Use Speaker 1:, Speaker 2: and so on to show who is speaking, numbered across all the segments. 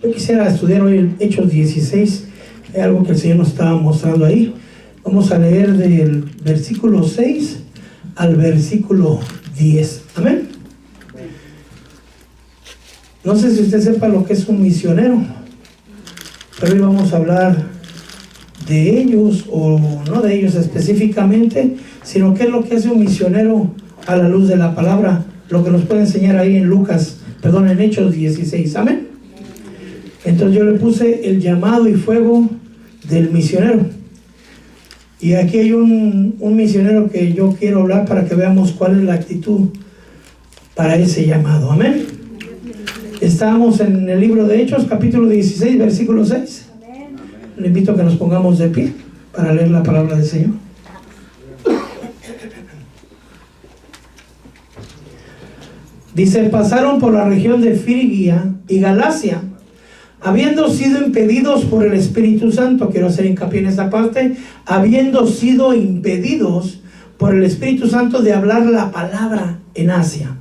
Speaker 1: Yo quisiera estudiar hoy el Hechos 16, hay algo que el Señor nos estaba mostrando ahí. Vamos a leer del versículo 6 al versículo 10. Amén. No sé si usted sepa lo que es un misionero, pero hoy vamos a hablar de ellos, o no de ellos específicamente, sino qué es lo que hace un misionero a la luz de la palabra, lo que nos puede enseñar ahí en en Hechos 16. Amén. Entonces yo le puse el llamado y fuego del misionero. Y aquí hay un misionero que yo quiero hablar para que veamos cuál es la actitud para ese llamado. Amén. Estamos en el libro de Hechos, capítulo 16, versículo 6. Le invito a que nos pongamos de pie para leer la palabra del Señor. Dice: pasaron por la región de Frigia y Galacia, habiendo sido impedidos por el Espíritu Santo. Quiero hacer hincapié en esta parte: habiendo sido impedidos por el Espíritu Santo de hablar la palabra en Asia.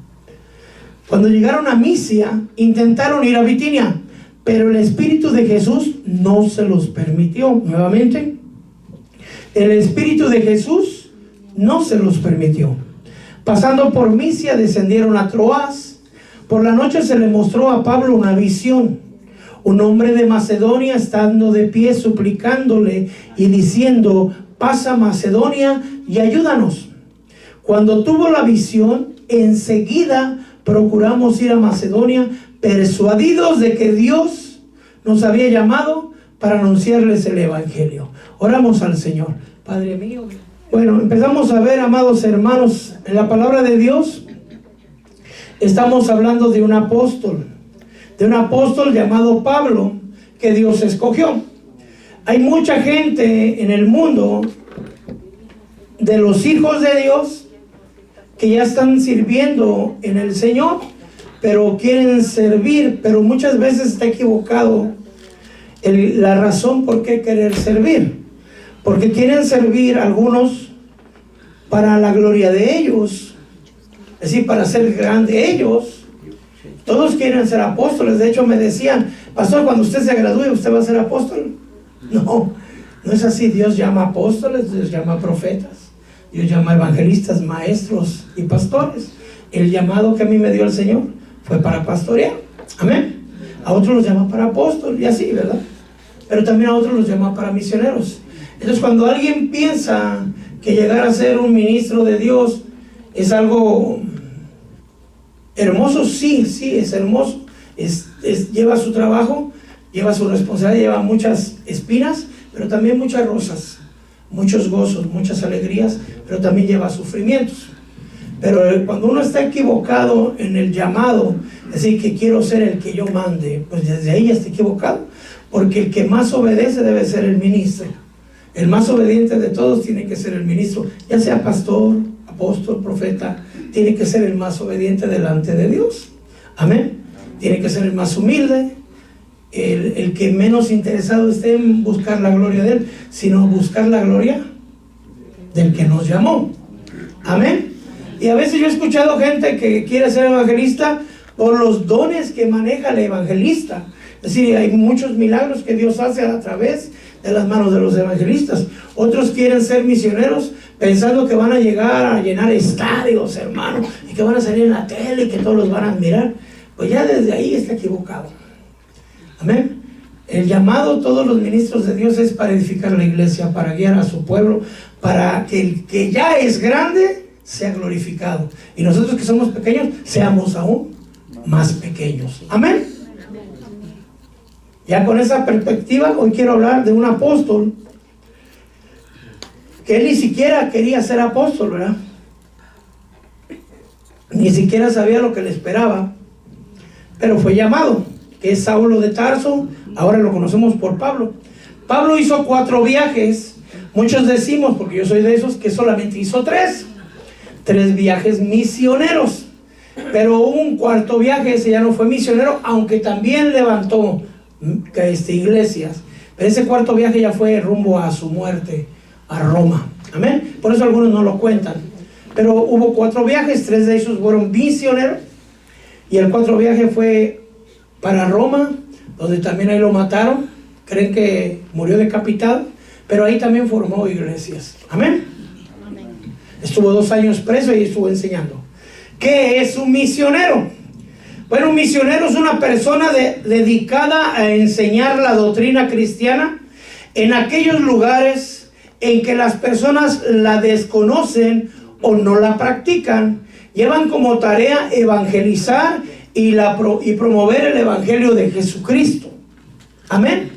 Speaker 1: Cuando llegaron a Misia, intentaron ir a Bitinia, pero el Espíritu de Jesús no se los permitió. Nuevamente, el Espíritu de Jesús no se los permitió. Pasando por Misia, descendieron a Troas. Por la noche se le mostró a Pablo una visión. Un hombre de Macedonia, estando de pie, suplicándole y diciendo: pasa a Macedonia y ayúdanos. Cuando tuvo la visión, enseguida procuramos ir a Macedonia, persuadidos de que Dios nos había llamado para anunciarles el Evangelio. Oramos al Señor. Padre mío. Bueno, empezamos a ver, amados hermanos, en la palabra de Dios estamos hablando de un apóstol llamado Pablo, que Dios escogió. Hay mucha gente en el mundo, de los hijos de Dios, que ya están sirviendo en el Señor, pero quieren servir, pero muchas veces está equivocado la razón por qué querer servir. Porque quieren servir algunos para la gloria de ellos, es decir, para ser grande ellos. Todos quieren ser apóstoles. De hecho me decían: pastor, cuando usted se gradúe, ¿usted va a ser apóstol? No es así. Dios llama apóstoles, Dios llama profetas, Dios llama evangelistas, maestros y pastores. El llamado que a mí me dio el Señor fue para pastorear. Amén. A otros los llama para apóstol y así, ¿verdad? Pero también a otros los llama para misioneros. Entonces, cuando alguien piensa que llegar a ser un ministro de Dios es algo hermoso, sí, es hermoso. Lleva su trabajo, lleva su responsabilidad, lleva muchas espinas, pero también muchas rosas, muchos gozos, muchas alegrías, pero también lleva sufrimientos. Pero cuando uno está equivocado en el llamado, es decir, que quiero ser el que yo mande, pues desde ahí ya está equivocado, porque el que más obedece debe ser el ministro. El más obediente de todos tiene que ser el ministro, ya sea pastor, apóstol, profeta. Tiene que ser el más obediente delante de Dios. Amén. Tiene que ser el más humilde, el que menos interesado esté en buscar la gloria de Él, sino buscar la gloria del que nos llamó. Amén. Y a veces yo he escuchado gente que quiere ser evangelista por los dones que maneja el evangelista. Es decir, hay muchos milagros que Dios hace a través de las manos de los evangelistas. Otros quieren ser misioneros pensando que van a llegar a llenar estadios, hermano, y que van a salir en la tele y que todos los van a admirar. Pues ya desde ahí está equivocado. Amén. El llamado, todos los ministros de Dios, es para edificar la iglesia, para guiar a su pueblo, para que el que ya es grande sea glorificado, y nosotros que somos pequeños seamos aún más pequeños. Amén. Ya con esa perspectiva, hoy quiero hablar de un apóstol que él ni siquiera quería ser apóstol, ¿verdad? Ni siquiera sabía lo que le esperaba, pero fue llamado, que es Saulo de Tarso. Ahora lo conocemos por Pablo. Pablo hizo 4 viajes. Muchos decimos, porque yo soy de esos, que solamente hizo 3 viajes misioneros, pero hubo un 4º viaje. Ese ya no fue misionero, aunque también levantó iglesias, pero ese 4º viaje ya fue rumbo a su muerte, a Roma. Amén. Por eso algunos no lo cuentan, pero hubo 4 viajes. 3 de esos fueron misioneros, y el 4º viaje fue para Roma, donde también ahí lo mataron. Creen que murió decapitado, pero ahí también formó iglesias. Amén. Estuvo 2 años preso y estuvo enseñando. ¿Qué es un misionero? Bueno, un misionero es una persona dedicada a enseñar la doctrina cristiana en aquellos lugares en que las personas la desconocen o no la practican. Llevan como tarea evangelizar y promover el evangelio de Jesucristo. Amén.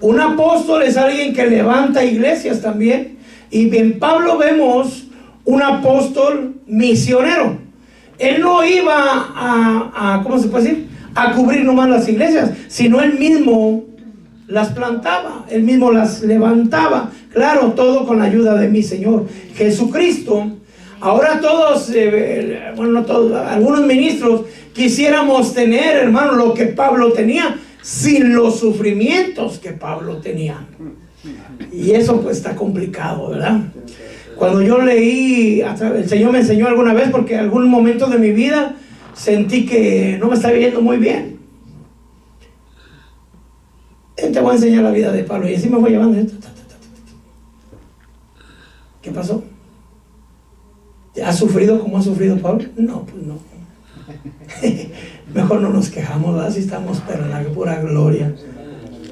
Speaker 1: Un apóstol es alguien que levanta iglesias también. Y en Pablo vemos un apóstol misionero. Él no iba a ¿cómo se puede decir? A cubrir nomás las iglesias, sino él mismo las plantaba, él mismo las levantaba. Claro, todo con la ayuda de mi Señor Jesucristo. Ahora todos, bueno, no todos, algunos ministros quisiéramos tener, hermano, lo que Pablo tenía, sin los sufrimientos que Pablo tenía. Y eso pues está complicado, ¿verdad? Cuando yo leí, el Señor me enseñó alguna vez, porque en algún momento de mi vida sentí que no me estaba yendo muy bien. Te voy a enseñar la vida de Pablo, y así me voy llevando. ¿Qué pasó? ¿Has sufrido como ha sufrido Pablo? No, pues no. Mejor no nos quejamos, ¿verdad? Si estamos pero en la pura gloria.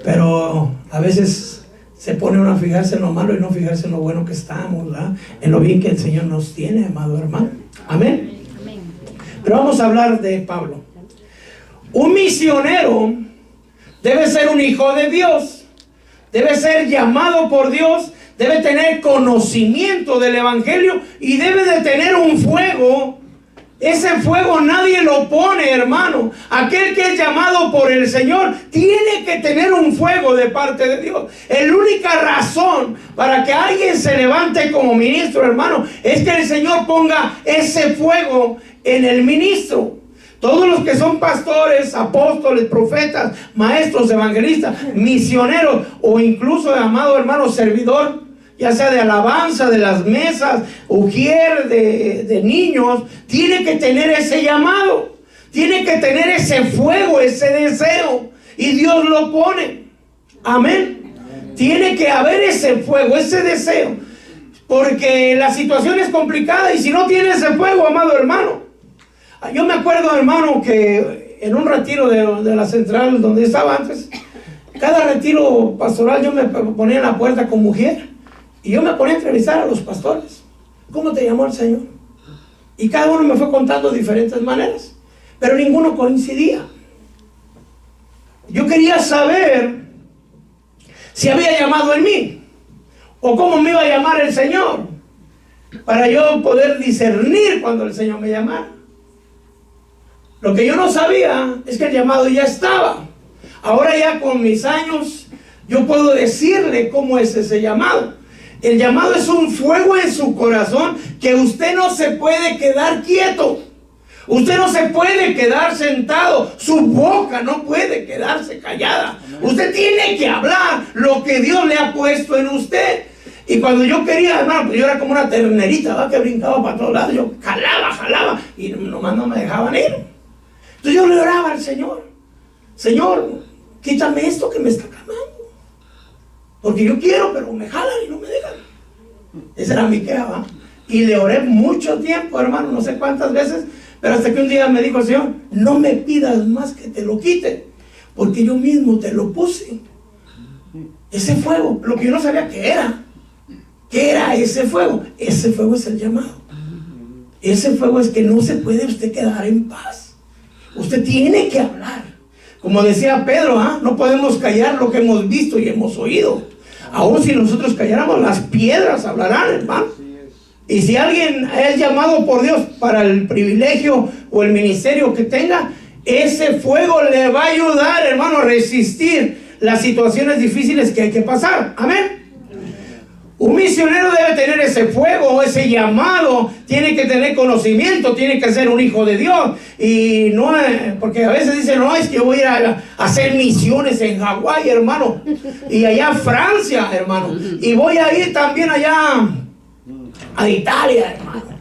Speaker 1: Pero a veces se pone uno a fijarse en lo malo y no fijarse en lo bueno que estamos, ¿verdad? En lo bien que el Señor nos tiene, amado hermano. Amén. Pero vamos a hablar de Pablo. Un misionero debe ser un hijo de Dios, debe ser llamado por Dios, debe tener conocimiento del evangelio y debe de tener un fuego. Ese fuego nadie lo pone, hermano. Aquel que es llamado por el Señor tiene que tener un fuego de parte de Dios. La única razón para que alguien se levante como ministro, hermano, es que el Señor ponga ese fuego en el ministro. Todos los que son pastores, apóstoles, profetas, maestros, evangelistas, misioneros o incluso, amado hermano, servidor, ya sea de alabanza, de las mesas, ujier, de niños, tiene que tener ese llamado, tiene que tener ese fuego, ese deseo, y Dios lo pone. Amén. Tiene que haber ese fuego, ese deseo, porque la situación es complicada y si no tiene ese fuego, amado hermano. Yo me acuerdo, hermano, que en un retiro de la central donde estaba antes, cada retiro pastoral yo me ponía en la puerta con mujer. Y yo me ponía a entrevistar a los pastores. ¿Cómo te llamó el Señor? Y cada uno me fue contando diferentes maneras, pero ninguno coincidía. Yo quería saber si había llamado en mí, o cómo me iba a llamar el Señor, para yo poder discernir cuando el Señor me llamara. Lo que yo no sabía es que el llamado ya estaba. Ahora ya con mis años, yo puedo decirle cómo es ese llamado. El llamado es un fuego en su corazón que usted no se puede quedar quieto. Usted no se puede quedar sentado. Su boca no puede quedarse callada. Usted tiene que hablar lo que Dios le ha puesto en usted. Y cuando yo quería, hermano, pues yo era como una ternerita, ¿va? Que brincaba para todos lados. Yo jalaba y nomás no me dejaban ir. Entonces yo le oraba al Señor. Señor, quítame esto que me está quemando. Porque yo quiero, pero me jalan y no me dejan. Esa era mi queja, ¿va? Y le oré mucho tiempo, hermano, no sé cuántas veces, pero hasta que un día me dijo el Señor, no me pidas más que te lo quite, porque yo mismo te lo puse. Ese fuego, lo que yo no sabía qué era. ¿Qué era ese fuego? Ese fuego es el llamado. Ese fuego es que no se puede usted quedar en paz. Usted tiene que hablar. Como decía Pedro, no podemos callar lo que hemos visto y hemos oído. Aún si nosotros calláramos, las piedras hablarán, hermano. Y si alguien es llamado por Dios para el privilegio o el ministerio que tenga, ese fuego le va a ayudar, hermano, a resistir las situaciones difíciles que hay que pasar. Amén. Un misionero debe tener ese fuego, ese llamado, tiene que tener conocimiento, tiene que ser un hijo de Dios. Y no, porque a veces dicen, no, es que voy a ir a hacer misiones en Hawái, hermano, y allá en Francia, hermano, y voy a ir también allá a Italia, hermano,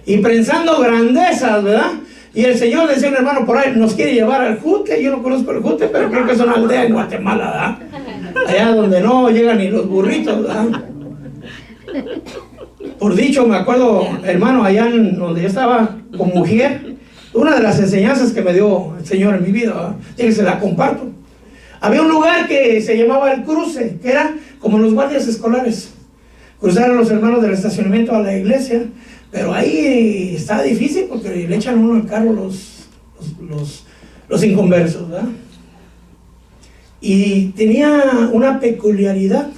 Speaker 1: y pensando grandezas, ¿verdad? Y el Señor decía un hermano por ahí, nos quiere llevar al Jute. Yo no conozco el Jute, pero creo que es una aldea en Guatemala, ¿verdad? Allá donde no llegan ni los burritos, ¿verdad? Por dicho, me acuerdo, hermano, allá donde yo estaba con mujer, una de las enseñanzas que me dio el Señor en mi vida, ¿verdad? Y que se la comparto. Había un lugar que se llamaba El Cruce, que era como los guardias escolares. Cruzaron los hermanos del estacionamiento a la iglesia, pero ahí está difícil porque le echan a uno al carro los inconversos, ¿verdad? Y tenía una peculiaridad,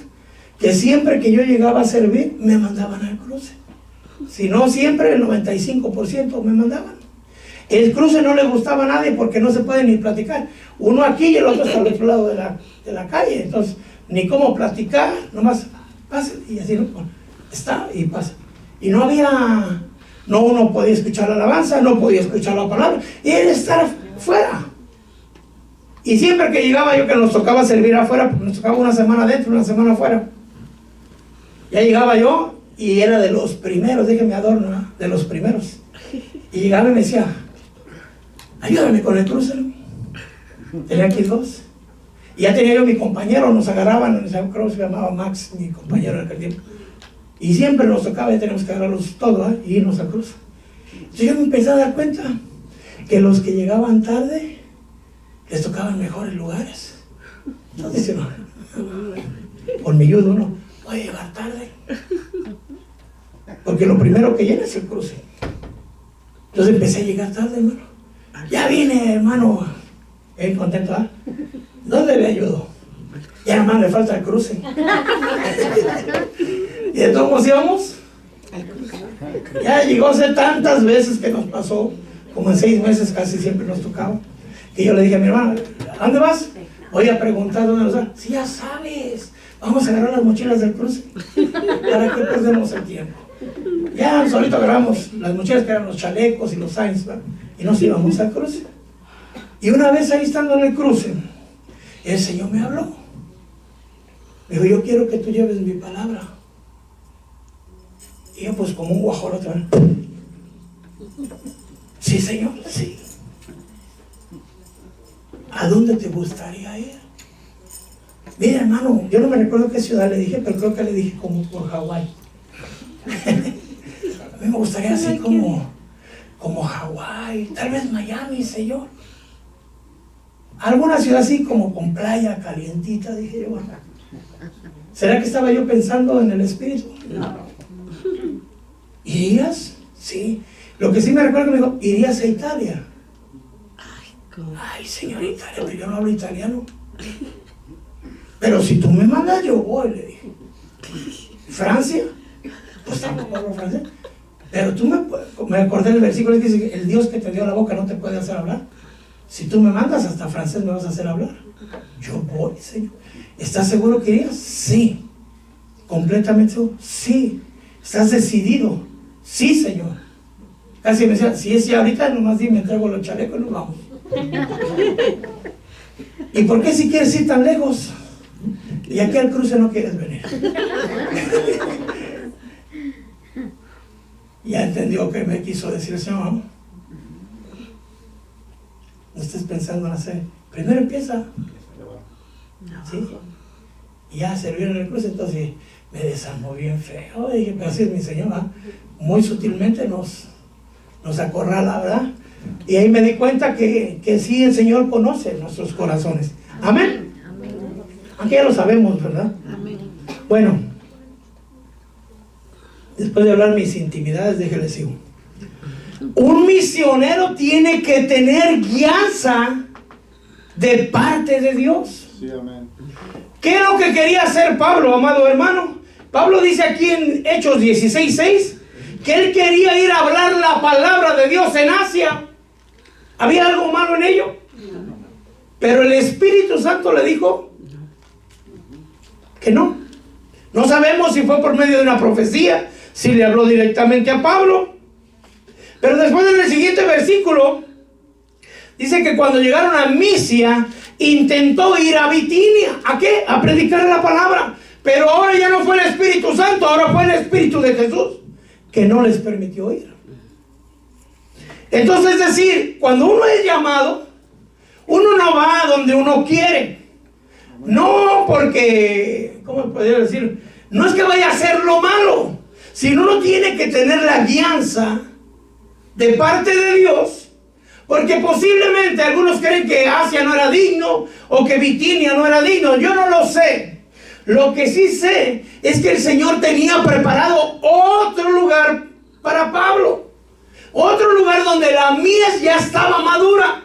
Speaker 1: que siempre que yo llegaba a servir, me mandaban al cruce. Si no, siempre el 95% me mandaban. El cruce no le gustaba a nadie porque no se puede ni platicar. Uno aquí y el otro está al otro lado de la calle. Entonces, ni cómo platicar, nomás pasa y así, ¿no? Está y pasa. Y no había, no uno podía escuchar la alabanza, no podía escuchar la palabra, y él estar fuera. Y siempre que llegaba yo, que nos tocaba servir afuera, porque nos tocaba una semana adentro, una semana afuera, ya llegaba yo y era de los primeros, déjeme adorno, ¿no? De los primeros. Y llegaba y me decía, ayúdame con el cruce, ¿no? Tenía aquí 2. Y ya tenía yo mi compañero, nos agarraban, creo que se llamaba Max, mi compañero en aquel tiempo. Y siempre nos tocaba, ya teníamos que agarrarlos todos, ¿eh? Y irnos al cruce. Entonces yo me empecé a dar cuenta que los que llegaban tarde les tocaban mejores lugares. Entonces, no, por mi ayuda uno puede llegar tarde, porque lo primero que llega es el cruce. Entonces empecé a llegar tarde, hermano. Ya viene, hermano, bien contento, ¿eh? ¿Dónde le ayudo? Ya hermano, le falta el cruce. Y de todos modos íbamos. Ya llegó a ser tantas veces que nos pasó, como en 6 meses casi siempre nos tocaba, que yo le dije a mi hermano, ¿a dónde vas? Voy a preguntar dónde nos va. Sí, ya sabes, vamos a agarrar las mochilas del cruce. ¿Para qué perdemos el tiempo? Ya solito agarramos las mochilas que eran los chalecos y los signs, ¿verdad? Y nos íbamos al cruce. Y una vez ahí estando en el cruce, el Señor me habló. Me dijo, yo quiero que tú lleves mi palabra. Y yo pues como un guajolote, ¿verdad? Sí, Señor, sí. ¿A dónde te gustaría ir? Mira, hermano, yo no me recuerdo qué ciudad le dije, pero creo que le dije como por Hawái. A mí me gustaría así como Hawái, tal vez Miami, Señor. Alguna ciudad así como con playa calientita, dije yo. Bueno, ¿será que estaba yo pensando en el espíritu? No. ¿Irías? Sí. Lo que sí me recuerdo que me dijo, ¿irías a Italia? Ay, señor, Italia, pero yo no hablo italiano. Pero si tú me mandas, yo voy, le dije. ¿Francia? Pues tampoco hablo francés. Pero tú me acordé del versículo que dice que el Dios que te dio la boca no te puede hacer hablar. Si tú me mandas, hasta francés me vas a hacer hablar. Yo voy, Señor. ¿Estás seguro que irías? Sí. ¿Completamente seguro? Sí. ¿Estás decidido? Sí, Señor. Casi me decía, si es ya ahorita, nomás dime, traigo los chalecos y nos vamos. ¿Y por qué si quieres ir tan lejos? Y aquí al cruce no quieres venir. Ya entendió que me quiso decir el Señor, ¿no? No estés pensando en hacer. Primero empieza. ¿Sí? Y ya servir en el cruce, entonces me desarmó bien feo. Dije, pero así es mi Señor, ¿verdad? Muy sutilmente nos acorrala, ¿verdad? Y ahí me di cuenta que sí, el Señor conoce nuestros corazones. Amén. Aquí ya lo sabemos, ¿verdad? Amén. Bueno, después de hablar mis intimidades, déjale sigo. Un misionero tiene que tener guianza de parte de Dios.
Speaker 2: Sí, amén.
Speaker 1: ¿Qué es lo que quería hacer Pablo, amado hermano? Pablo dice aquí en Hechos 16:6 que él quería ir a hablar la palabra de Dios en Asia. ¿Había algo malo en ello? Pero el Espíritu Santo le dijo que no. No sabemos si fue por medio de una profecía, si le habló directamente a Pablo. Pero después en el siguiente versículo dice que cuando llegaron a Misia intentó ir a Bitinia. ¿A qué? A predicar la palabra. Pero ahora ya no fue el Espíritu Santo, ahora fue el Espíritu de Jesús que no les permitió ir. Entonces, es decir, cuando uno es llamado, uno no va a donde uno quiere. No porque, ¿cómo podría decir? No es que vaya a hacer lo malo, sino uno tiene que tener la guianza de parte de Dios, porque posiblemente algunos creen que Asia no era digno o que Bitinia no era digno. Yo no lo sé. Lo que sí sé es que el Señor tenía preparado otro lugar para Pablo, otro lugar donde la mies ya estaba madura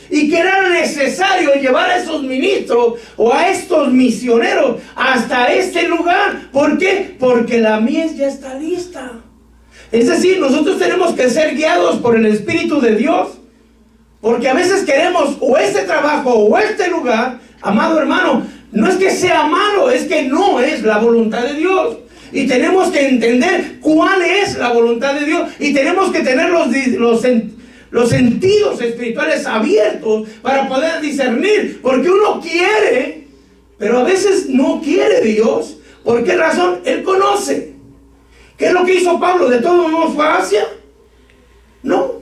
Speaker 1: y que era necesario llevar a esos ministros o a estos misioneros hasta este lugar. ¿Por qué? Porque la mies ya está lista. Es decir, nosotros tenemos que ser guiados por el Espíritu de Dios, porque a veces queremos o este trabajo o este lugar. Amado hermano, no es que sea malo, es que no es la voluntad de Dios. Y tenemos que entender cuál es la voluntad de Dios. Y tenemos que tener los sentidos espirituales abiertos para poder discernir. Porque uno quiere, pero a veces no quiere Dios. ¿Por qué razón? Él conoce. ¿Qué es lo que hizo Pablo? ¿De todos modos fue a Asia? No.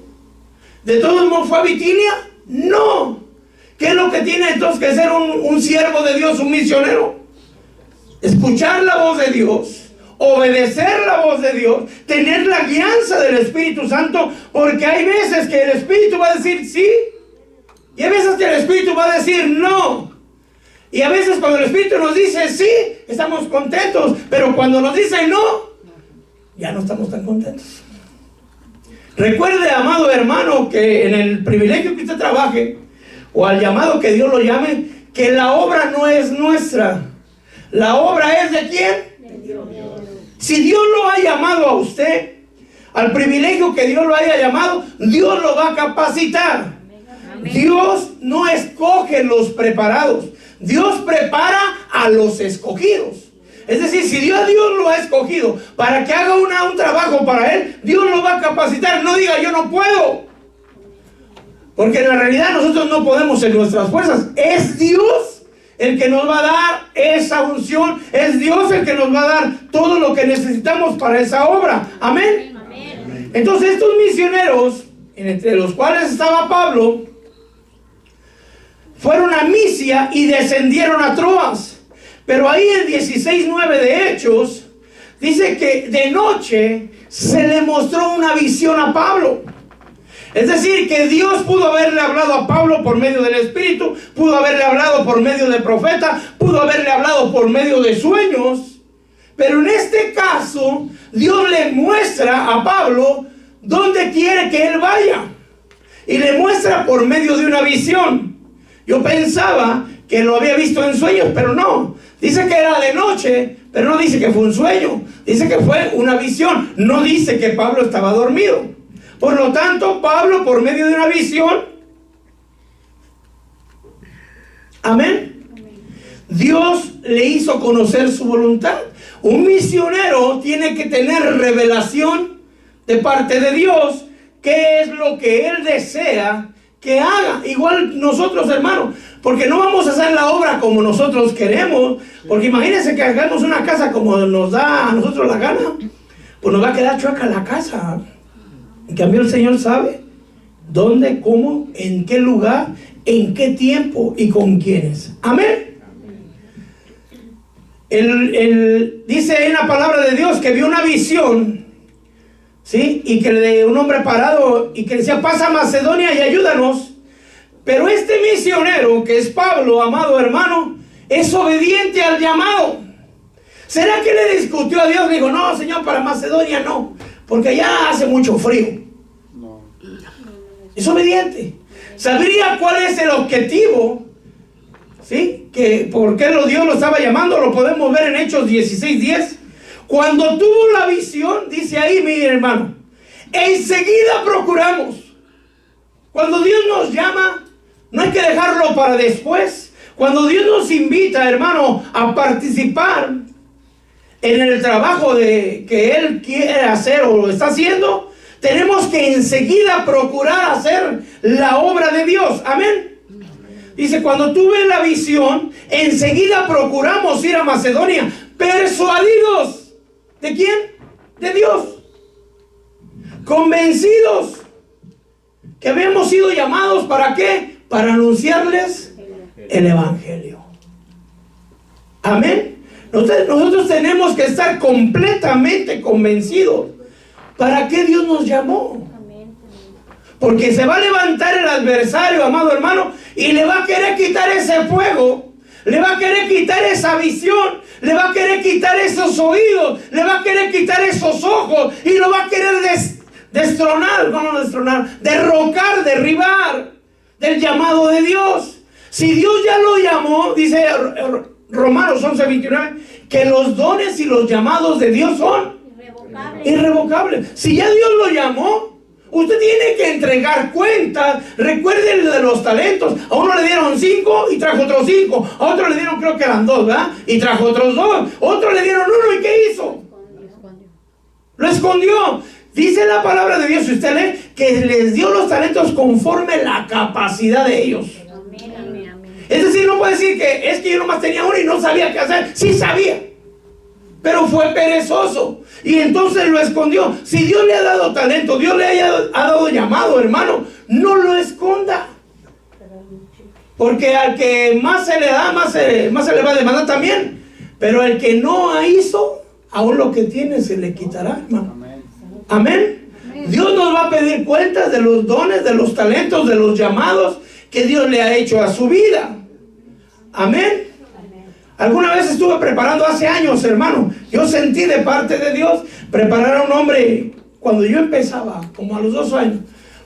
Speaker 1: ¿De todos modos fue a Bitinia? No. ¿Qué es lo que tiene entonces que ser un siervo de Dios, un misionero? Escuchar la voz de Dios, obedecer la voz de Dios, tener la guianza del Espíritu Santo, porque hay veces que el Espíritu va a decir sí, y hay veces que el Espíritu va a decir no. Y a veces cuando el Espíritu nos dice sí, estamos contentos, pero cuando nos dice no, ya no estamos tan contentos. Recuerde, amado hermano, que en el privilegio que usted trabaje, o al llamado que Dios lo llame, que la obra no es nuestra. La obra es ¿de quién? De Dios. Si Dios lo ha llamado a usted, al privilegio que Dios lo haya llamado, Dios lo va a capacitar. Amén. Dios no escoge los preparados, Dios prepara a los escogidos. Es decir, si Dios lo ha escogido para que haga un trabajo para Él, Dios lo va a capacitar. No diga yo no puedo, porque en la realidad nosotros no podemos en nuestras fuerzas. Es Dios el que nos va a dar esa unción. Es Dios el que nos va a dar todo lo que necesitamos para esa obra. Amén. Amén. Entonces estos misioneros, entre los cuales estaba Pablo, fueron a Misia y descendieron a Troas. Pero ahí en 16:9 de Hechos dice que de noche se le mostró una visión a Pablo. Es decir, que Dios pudo haberle hablado a Pablo por medio del Espíritu, pudo haberle hablado por medio del profeta, pudo haberle hablado por medio de sueños. Pero en este caso, Dios le muestra a Pablo dónde quiere que él vaya. Y le muestra por medio de una visión. Yo pensaba que lo había visto en sueños, pero no. Dice que era de noche, pero no dice que fue un sueño. Dice que fue una visión. No dice que Pablo estaba dormido. Por lo tanto, Pablo, por medio de una visión, amén, Dios le hizo conocer su voluntad. Un misionero tiene que tener revelación de parte de Dios, qué es lo que Él desea que haga. Igual nosotros, hermanos, porque no vamos a hacer la obra como nosotros queremos. Porque imagínense que hagamos una casa como nos da a nosotros la gana, pues nos va a quedar chueca la casa. En cambio el Señor sabe dónde, cómo, en qué lugar, en qué tiempo y con quiénes. Amén. Dice en la palabra de Dios que vio una visión, ¿sí? Y que de un hombre parado y que decía: pasa a Macedonia y ayúdanos. Pero este misionero, que es Pablo, amado hermano, es obediente al llamado. ¿Será que le discutió a Dios? Le dijo: no, Señor, para Macedonia no, porque allá hace mucho frío. No. Es obediente. Sabría cuál es el objetivo, ¿sí? Que por qué Dios lo estaba llamando. Lo podemos ver en Hechos 16:10. Cuando tuvo la visión, dice ahí, mi hermano, enseguida procuramos. Cuando Dios nos llama, no hay que dejarlo para después. Cuando Dios nos invita, hermano, a participar en el trabajo que Él quiere hacer o lo está haciendo, tenemos que enseguida procurar hacer la obra de Dios. Amén. Dice: cuando tuve la visión, enseguida procuramos ir a Macedonia, persuadidos. ¿De quién? De Dios. Convencidos Que habíamos sido llamados, ¿para qué? Para anunciarles el Evangelio. Amén. Nosotros tenemos que estar completamente convencidos para qué Dios nos llamó. Porque se va a levantar el adversario, amado hermano, y le va a querer quitar ese fuego, le va a querer quitar esa visión, le va a querer quitar esos oídos, le va a querer quitar esos ojos y lo va a querer destronar, vamos a destronar, derrocar, derribar del llamado de Dios. Si Dios ya lo llamó, dice Romanos 11:29, que los dones y los llamados de Dios son irrevocables. Si ya Dios lo llamó, usted tiene que entregar cuentas. Recuerden de los talentos. A uno le dieron 5 y trajo otros 5. A otro le dieron, creo que eran 2, ¿verdad? Y trajo otros 2. Otro le dieron 1 y ¿qué hizo? Lo escondió. Dice la palabra de Dios, si usted lee, que les dio los talentos conforme la capacidad de ellos. Es decir, no puede decir que es que yo nomás tenía uno y no sabía qué hacer. Sí sabía, pero fue perezoso y entonces lo escondió. Si Dios le ha dado talento, Dios le ha dado llamado, hermano, no lo esconda, porque al que más se le da, más se le va a demandar también. Pero al que no hizo, aún lo que tiene se le quitará, hermano. Amén. Dios nos va a pedir cuentas de los dones, de los talentos, de los llamados que Dios le ha hecho a su vida. Amén. Alguna vez estuve preparando hace años, hermano. Yo sentí de parte de Dios preparar a un hombre cuando yo empezaba, como a los 2 años.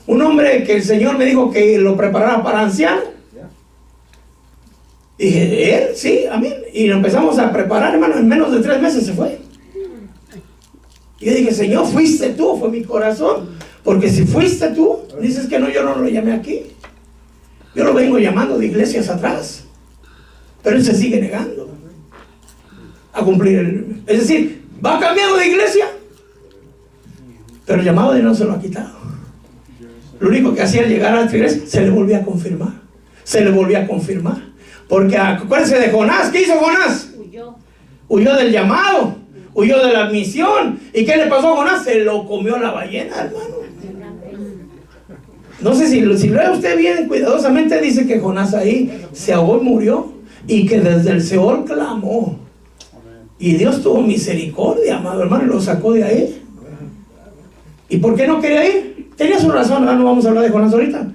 Speaker 1: Un hombre que el Señor me dijo que lo preparara para anciano. Dije, ¿él? Sí, amén. Y lo empezamos a preparar, hermano. En menos de 3 meses se fue. Y yo dije, Señor, ¿fuiste tú? Fue mi corazón. Porque si fuiste tú, dices que no, yo no lo llamé aquí. Yo lo vengo llamando de iglesias atrás. Pero él se sigue negando a cumplir es decir, va cambiando de iglesia, pero el llamado de Dios no se lo ha quitado. Lo único que hacía al llegar a la iglesia, se le volvía a confirmar. Se le volvía a confirmar. Porque acuérdense de Jonás. ¿Qué hizo Jonás? Huyó del llamado, huyó de la misión. ¿Y qué le pasó a Jonás? Se lo comió la ballena, hermano. No sé si lee usted bien cuidadosamente, dice que Jonás ahí se ahogó y murió. Y que desde el Seol clamó. Y Dios tuvo misericordia, amado hermano, y lo sacó de ahí. ¿Y por qué no quería ir? Tenía su razón, no vamos a hablar de Jonás ahorita.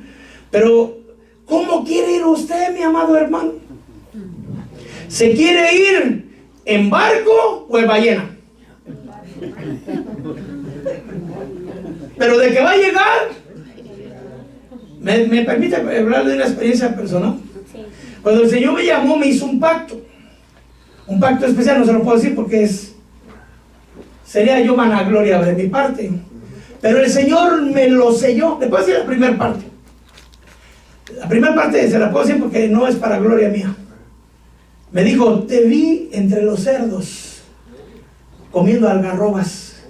Speaker 1: Pero, ¿cómo quiere ir usted, mi amado hermano? ¿Se quiere ir en barco o en ballena? Pero de que va a llegar, ¿me permite hablar de una experiencia personal? Cuando el Señor me llamó, me hizo un pacto especial. No se lo puedo decir porque sería yo vanagloria de mi parte, pero el Señor me lo selló. Le puedo decir la primera parte se la puedo decir porque no es para gloria mía. Me dijo, te vi entre los cerdos comiendo algarrobas,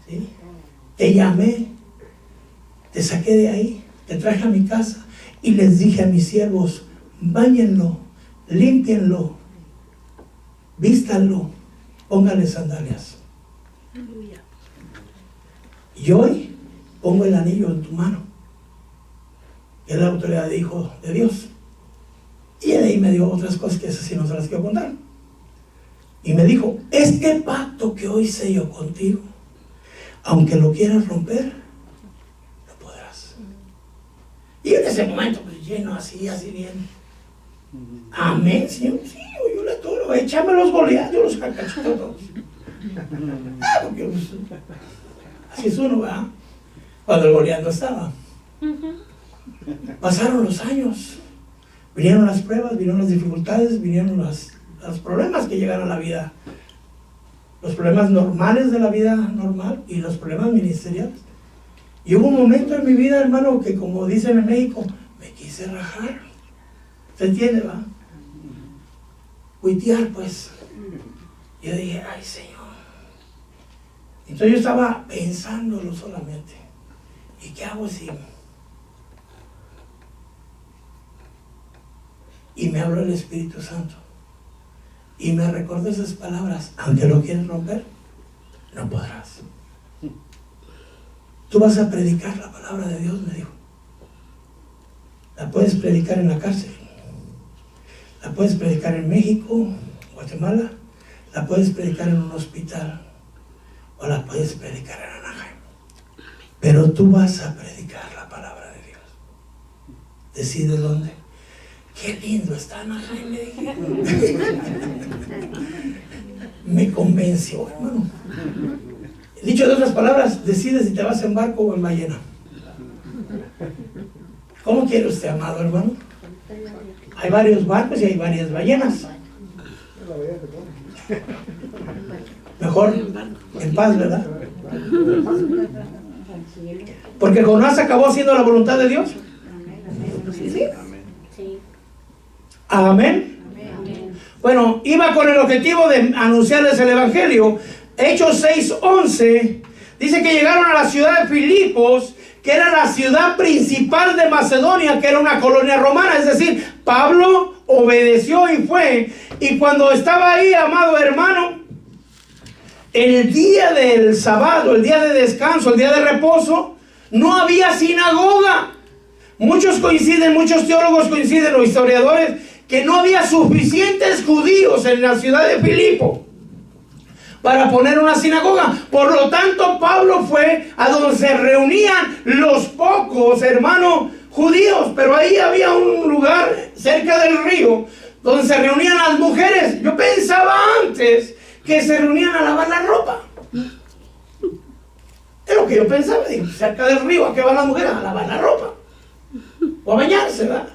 Speaker 1: ¿sí? Te llamé, te saqué de ahí, te traje a mi casa y les dije a mis siervos, báñenlo, límpienlo, vístanlo, pónganle sandalias. Y hoy pongo el anillo en tu mano, que es la autoridad de hijo de Dios. Y de ahí me dio otras cosas que esas sí no se las quiero contar. Y me dijo, este pacto que hoy sello contigo, aunque lo quieras romper, no podrás. Y en ese momento, pues lleno así bien. Amén, Señor. Sí, yo le atoro, échame los Goliat, yo los cacachito todos. Porque pues, así es uno, ¿verdad? Cuando el Goliat no estaba. Pasaron los años. Vinieron las pruebas, vinieron las dificultades, vinieron los problemas que llegaron a la vida. Los problemas normales de la vida normal y los problemas ministeriales. Y hubo un momento en mi vida, hermano, que como dicen en México, me quise rajar. ¿Se entiende, va? Cuitear, pues. Yo dije, ay, Señor. Entonces yo estaba pensándolo solamente. ¿Y qué hago si? Y me habló el Espíritu Santo. Y me recordó esas palabras. Aunque lo quieres romper, no podrás. Tú vas a predicar la palabra de Dios, me dijo. La puedes predicar en la cárcel. La puedes predicar en México, Guatemala. La puedes predicar en un hospital. O la puedes predicar en Anaheim. Pero tú vas a predicar la palabra de Dios. Decide dónde. Qué lindo está Anaheim, me dije. Me convenció, hermano. Dicho de otras palabras, decide si te vas en barco o en ballena. ¿Cómo quiere usted, amado hermano? Hay varios barcos y hay varias ballenas. Mejor en paz, ¿verdad? Porque Jonás acabó haciendo la voluntad de Dios. ¿Sí? Amén. Bueno, iba con el objetivo de anunciarles el evangelio. Hechos 6:11 dice que llegaron a la ciudad de Filipos, que era la ciudad principal de Macedonia, que era una colonia romana. Es decir, Pablo obedeció y fue. Y cuando estaba ahí, amado hermano, el día del sábado, el día de descanso, el día de reposo, no había sinagoga. Muchos teólogos coinciden, los historiadores, que no había suficientes judíos en la ciudad de Filipo para poner una sinagoga. Por lo tanto, Pablo fue a donde se reunían los pocos hermanos judíos, pero ahí había un lugar cerca del río donde se reunían las mujeres. Yo pensaba antes que se reunían a lavar la ropa. Es lo que yo pensaba. Digo, cerca del río, ¿a qué van las mujeres? A lavar la ropa o a bañarse, ¿verdad?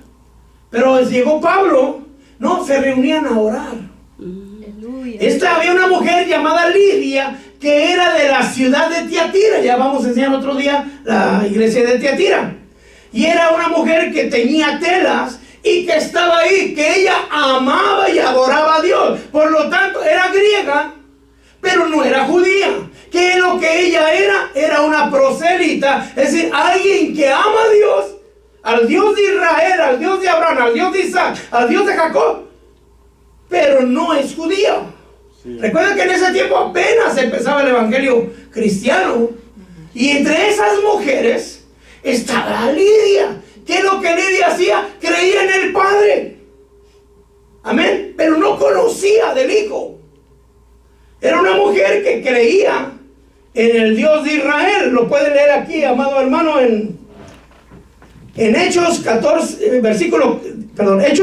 Speaker 1: Pero llegó Pablo, no, se reunían a orar. Había una mujer llamada Lidia, que era de la ciudad de Tiatira. Ya vamos a enseñar otro día la iglesia de Tiatira. Y era una mujer que tenía telas y que estaba ahí, que ella amaba y adoraba a Dios. Por lo tanto, era griega, pero no era judía. ¿Qué es lo que ella era? Era una prosélita, es decir, alguien que ama a Dios, al Dios de Israel, al Dios de Abraham, al Dios de Isaac, al Dios de Jacob, pero no es judío. Sí. Recuerden que en ese tiempo apenas empezaba el evangelio cristiano, y entre esas mujeres estaba Lidia. ¿Qué es lo que Lidia hacía? Creía en el Padre, amén, pero no conocía del Hijo. Era una mujer que creía en el Dios de Israel. Lo puede leer aquí, amado hermano, en Hechos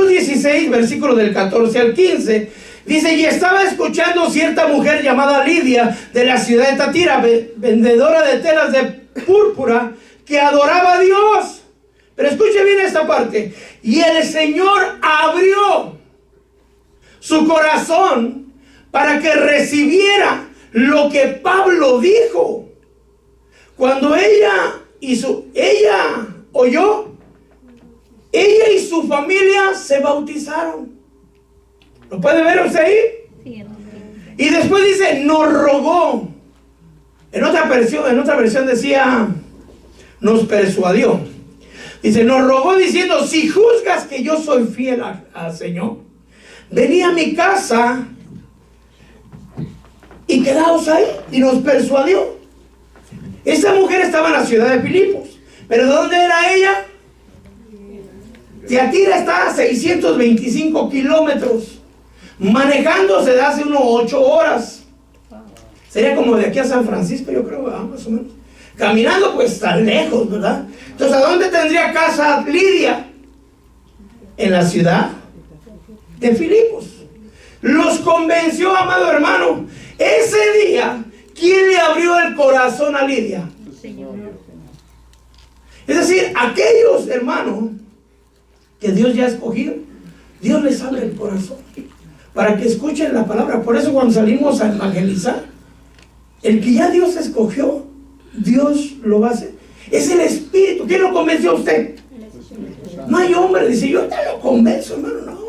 Speaker 1: 16, versículo del 14 al 15. Dice: y estaba escuchando cierta mujer llamada Lidia, de la ciudad de Tiatira, vendedora de telas de púrpura, que adoraba a Dios. Pero escuche bien esta parte. Y el Señor abrió su corazón para que recibiera lo que Pablo dijo. Cuando ella oyó, ella y su familia se bautizaron. ¿Lo puede ver usted ahí? Sí. Y después dice, nos rogó. En otra versión decía, nos persuadió. Dice, nos rogó diciendo: si juzgas que yo soy fiel al Señor, vení a mi casa y quedaos ahí. Y nos persuadió. Esa mujer estaba en la ciudad de Filipos. ¿Pero dónde era ella? Tiatira está a 625 kilómetros. Manejando se da hace unos 8 horas. Sería como de aquí a San Francisco, yo creo, ¿verdad? Más o menos. Caminando pues tan lejos, ¿verdad? Entonces, ¿a dónde tendría casa Lidia? En la ciudad de Filipos. Los convenció, amado hermano. Ese día, ¿quién le abrió el corazón a Lidia? Señor. Es decir, aquellos hermanos que Dios ya ha escogido, Dios les abre el corazón para que escuchen la palabra. Por eso cuando salimos a evangelizar, el que ya Dios escogió, Dios lo va a hacer. Es el Espíritu. ¿Quién lo convenció a usted? No hay hombre. Dice, yo te lo convenzo, hermano. No.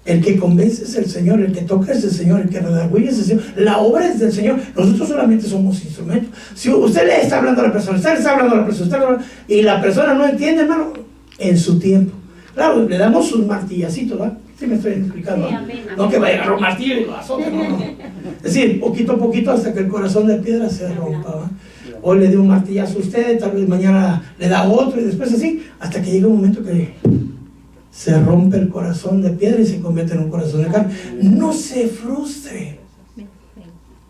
Speaker 1: El que convence es el Señor. El que toca es el Señor. El que redarguye es el Señor. La obra es del Señor. Nosotros solamente somos instrumentos. Si usted le está hablando a la persona, usted le está hablando a la persona, y la persona no entiende, hermano, en su tiempo. Claro, le damos sus martillacitos, ¿verdad? Sí me estoy explicando. Sí, amén, amén. No que vaya a agarrar un martillo y lo azote, no. Es decir, poquito a poquito hasta que el corazón de piedra se rompa, ¿va? hoy le dio un martillazo a usted, tal vez mañana le da otro y después así, hasta que llega un momento que se rompe el corazón de piedra y se convierte en un corazón de carne. No se frustre,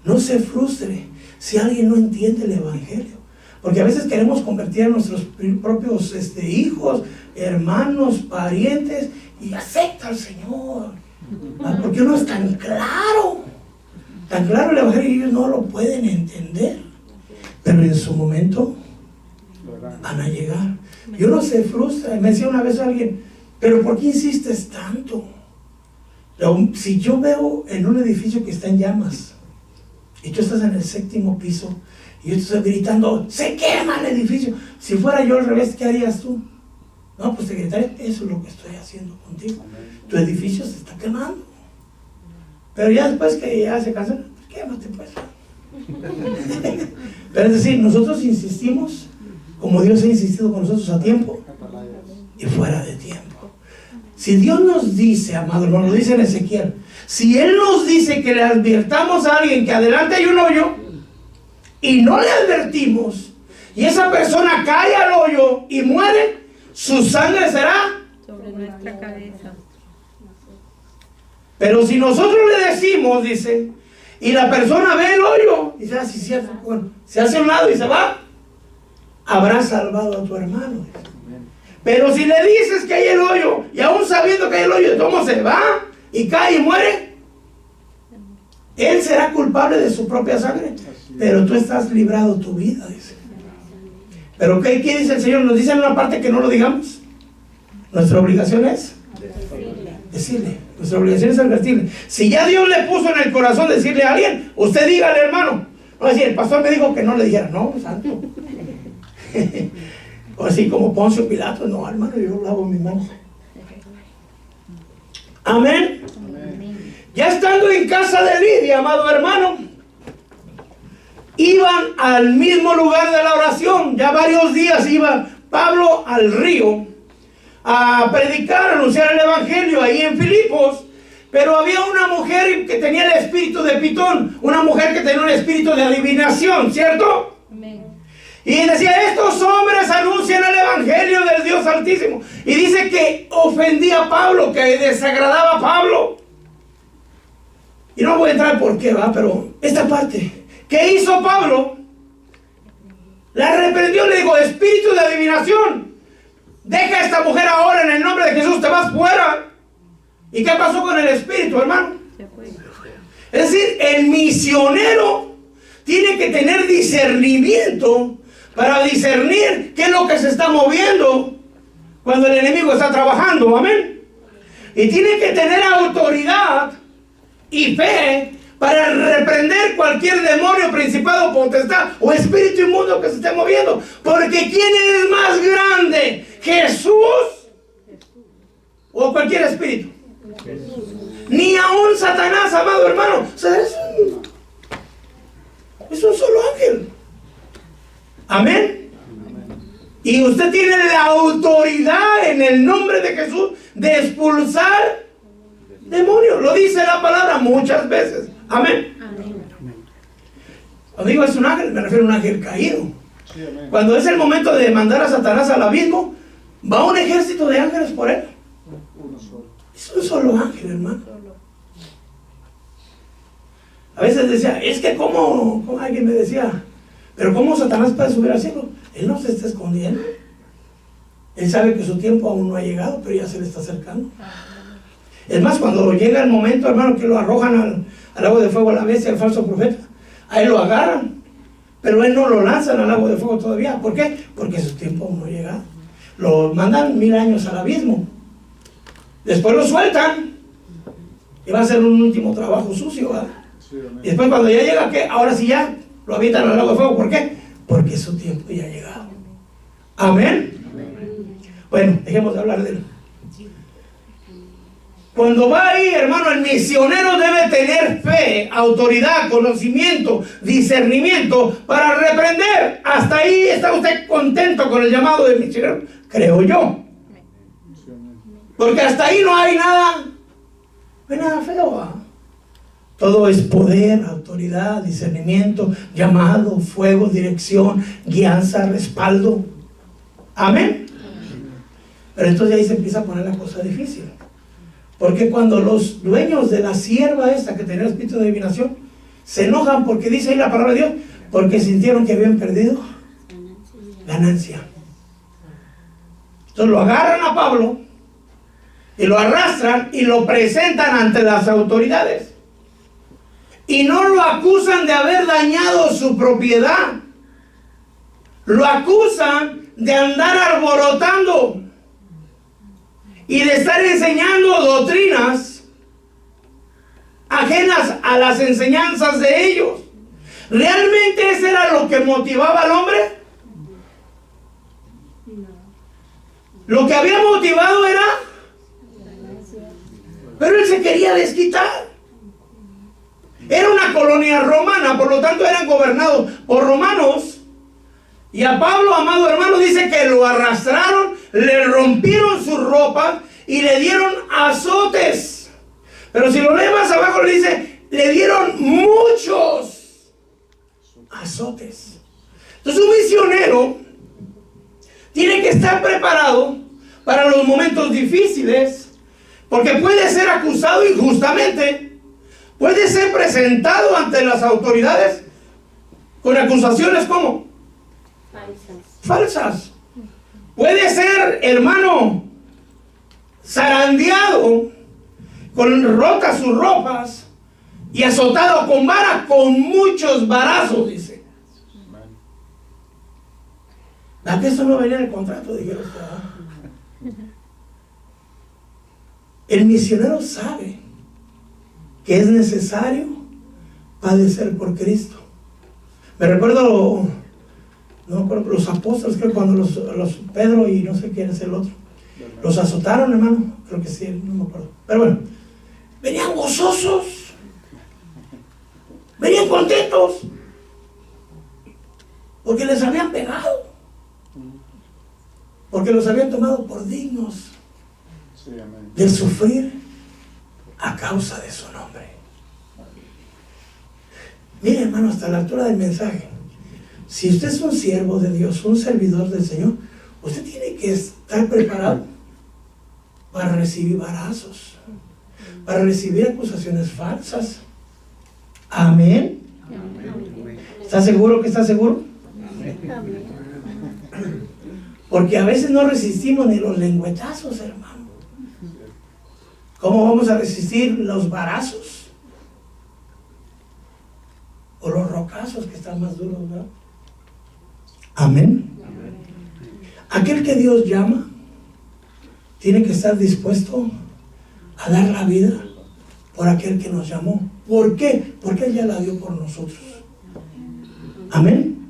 Speaker 1: no se frustre si alguien no entiende el evangelio, porque a veces queremos convertir a nuestros propios hijos, hermanos, parientes, y acepta al Señor, porque no es tan claro el evangelio y ellos no lo pueden entender, pero en su momento van a llegar. Y uno se frustra. Me decía una vez alguien, pero ¿por qué insistes tanto? Si yo veo en un edificio que está en llamas y tú estás en el 7º piso y yo te estoy gritando, se quema el edificio, si fuera yo al revés, ¿qué harías tú? No, pues te gritaría, eso es lo que estoy haciendo contigo, tu edificio se está quemando. Pero ya después que ya se cansan, pues quémate pues. Pero es decir, nosotros insistimos como Dios ha insistido con nosotros a tiempo y fuera de tiempo. Si Dios nos dice, amado hermano, lo dice en Ezequiel, si Él nos dice que le advirtamos a alguien que adelante hay un hoyo y no le advertimos y esa persona cae al hoyo y muere, su sangre será
Speaker 2: sobre nuestra cabeza.
Speaker 1: Pero si nosotros le decimos, dice, y la persona ve el hoyo, dice, ah, sí, cierto, bueno, se hace a un lado y se va, habrás salvado a tu hermano. Pero si le dices que hay el hoyo, y aún sabiendo que hay el hoyo, ¿cómo se va? Y cae y muere, él será culpable de su propia sangre, pero tú estás librado tu vida, dice. Pero ¿qué dice el Señor? Nos dice en una parte que no lo digamos. Nuestra obligación es decirle. Nuestra obligación es advertirle. Si ya Dios le puso en el corazón decirle a alguien, usted dígale, hermano. No decir, el pastor me dijo que no le dijera, no, santo. O así como Poncio Pilato, no, hermano, yo lavo mis manos. Amén. Ya estando en casa de Lidia, amado hermano, iban al mismo lugar de la oración. Ya varios días iba Pablo al río a predicar, a anunciar el evangelio ahí en Filipos. Pero había una mujer que tenía el espíritu de Pitón, una mujer que tenía un espíritu de adivinación, ¿cierto?
Speaker 2: Amén.
Speaker 1: Y decía, estos hombres anuncian el evangelio del Dios Altísimo. Y dice que ofendía a Pablo, que desagradaba a Pablo. Y no voy a entrar por qué va, pero esta parte, ¿qué hizo Pablo? La reprendió, le dijo, espíritu de adivinación, deja a esta mujer ahora en el nombre de Jesús, te vas fuera. ¿Y qué pasó con el espíritu, hermano? Es decir, el misionero tiene que tener discernimiento para discernir qué es lo que se está moviendo cuando el enemigo está trabajando, amén. Y tiene que tener autoridad y fe para reprender cualquier demonio, principado, potestad o espíritu inmundo que se esté moviendo. Porque ¿quién es más grande? ¿Jesús o cualquier espíritu? Jesús. Ni aún Satanás, amado hermano. O sea, es un solo ángel. Amén. Y usted tiene la autoridad en el nombre de Jesús de expulsar demonios. Lo dice la palabra muchas veces. Amén. Cuando digo es un ángel, me refiero a un ángel caído. Sí, cuando es el momento de mandar a Satanás al abismo, va un ejército de ángeles por él. Es un solo ángel, hermano. A veces decía, es que como alguien me decía, pero ¿cómo Satanás puede subir al cielo? Él no se está escondiendo. Él sabe que su tiempo aún no ha llegado, pero ya se le está acercando. Es más, cuando llega el momento, hermano, que lo arrojan al lago de fuego a la bestia, al falso profeta, ahí lo agarran, pero él no lo lanzan al lago de fuego todavía. ¿Por qué? Porque su tiempo aún no ha llegado. Lo mandan 1000 años al abismo. Después lo sueltan y va a ser un último trabajo sucio, ¿verdad? Sí, y después cuando ya llega, ¿qué? Ahora sí ya lo avientan al lago de fuego. ¿Por qué? Porque su tiempo ya ha llegado. Amén. Bueno, dejemos de hablar de él. Cuando va ahí, hermano, el misionero debe tener fe, autoridad, conocimiento, discernimiento para reprender. Hasta ahí está usted contento con el llamado del misionero, creo yo. Porque hasta ahí no hay nada feo. Todo es poder, autoridad, discernimiento, llamado, fuego, dirección, guianza, respaldo. Amén. Pero entonces ahí se empieza a poner la cosa difícil. Porque cuando los dueños de la sierva esta que tenía el espíritu de adivinación se enojan porque dice ahí la palabra de Dios, porque sintieron que habían perdido ganancia. Entonces lo agarran a Pablo y lo arrastran y lo presentan ante las autoridades. Y no lo acusan de haber dañado su propiedad. Lo acusan de andar alborotando y de estar enseñando doctrinas ajenas a las enseñanzas de ellos. ¿Realmente eso era lo que motivaba al hombre? Lo que había motivado era... Pero él se quería desquitar. Era una colonia romana, por lo tanto eran gobernados por romanos. Y a Pablo, amado hermano, dice que lo arrastraron, le rompieron su ropa y le dieron azotes. Pero si lo lee más abajo, le dice, le dieron muchos azotes. Entonces un misionero tiene que estar preparado para los momentos difíciles, porque puede ser acusado injustamente. Puede ser presentado ante las autoridades con acusaciones como falsas. Puede ser, hermano, zarandeado, con rotas sus ropas y azotado con vara, con muchos varazos, dice. ¿A que eso no venía en el contrato? Dijeron, el misionero sabe que es necesario padecer por Cristo. Me recuerdo, no me acuerdo, los apóstoles, creo que cuando los Pedro y no sé quién es el otro, los azotaron, hermano, creo que sí, no me acuerdo. Pero bueno, venían gozosos, venían contentos, porque les habían pegado, porque los habían tomado por dignos de sufrir a causa de su nombre. Mire, hermano, hasta la altura del mensaje, si usted es un siervo de Dios, un servidor del Señor, usted tiene que estar preparado para recibir varazos, para recibir acusaciones falsas. Amén. ¿Está seguro que está seguro? Porque a veces no resistimos ni los lengüetazos, hermano. ¿Cómo vamos a resistir los varazos? O los rocazos que están más duros, ¿verdad? Amén. Aquel que Dios llama tiene que estar dispuesto a dar la vida por aquel que nos llamó. ¿Por qué? Porque Él ya la dio por nosotros. Amén.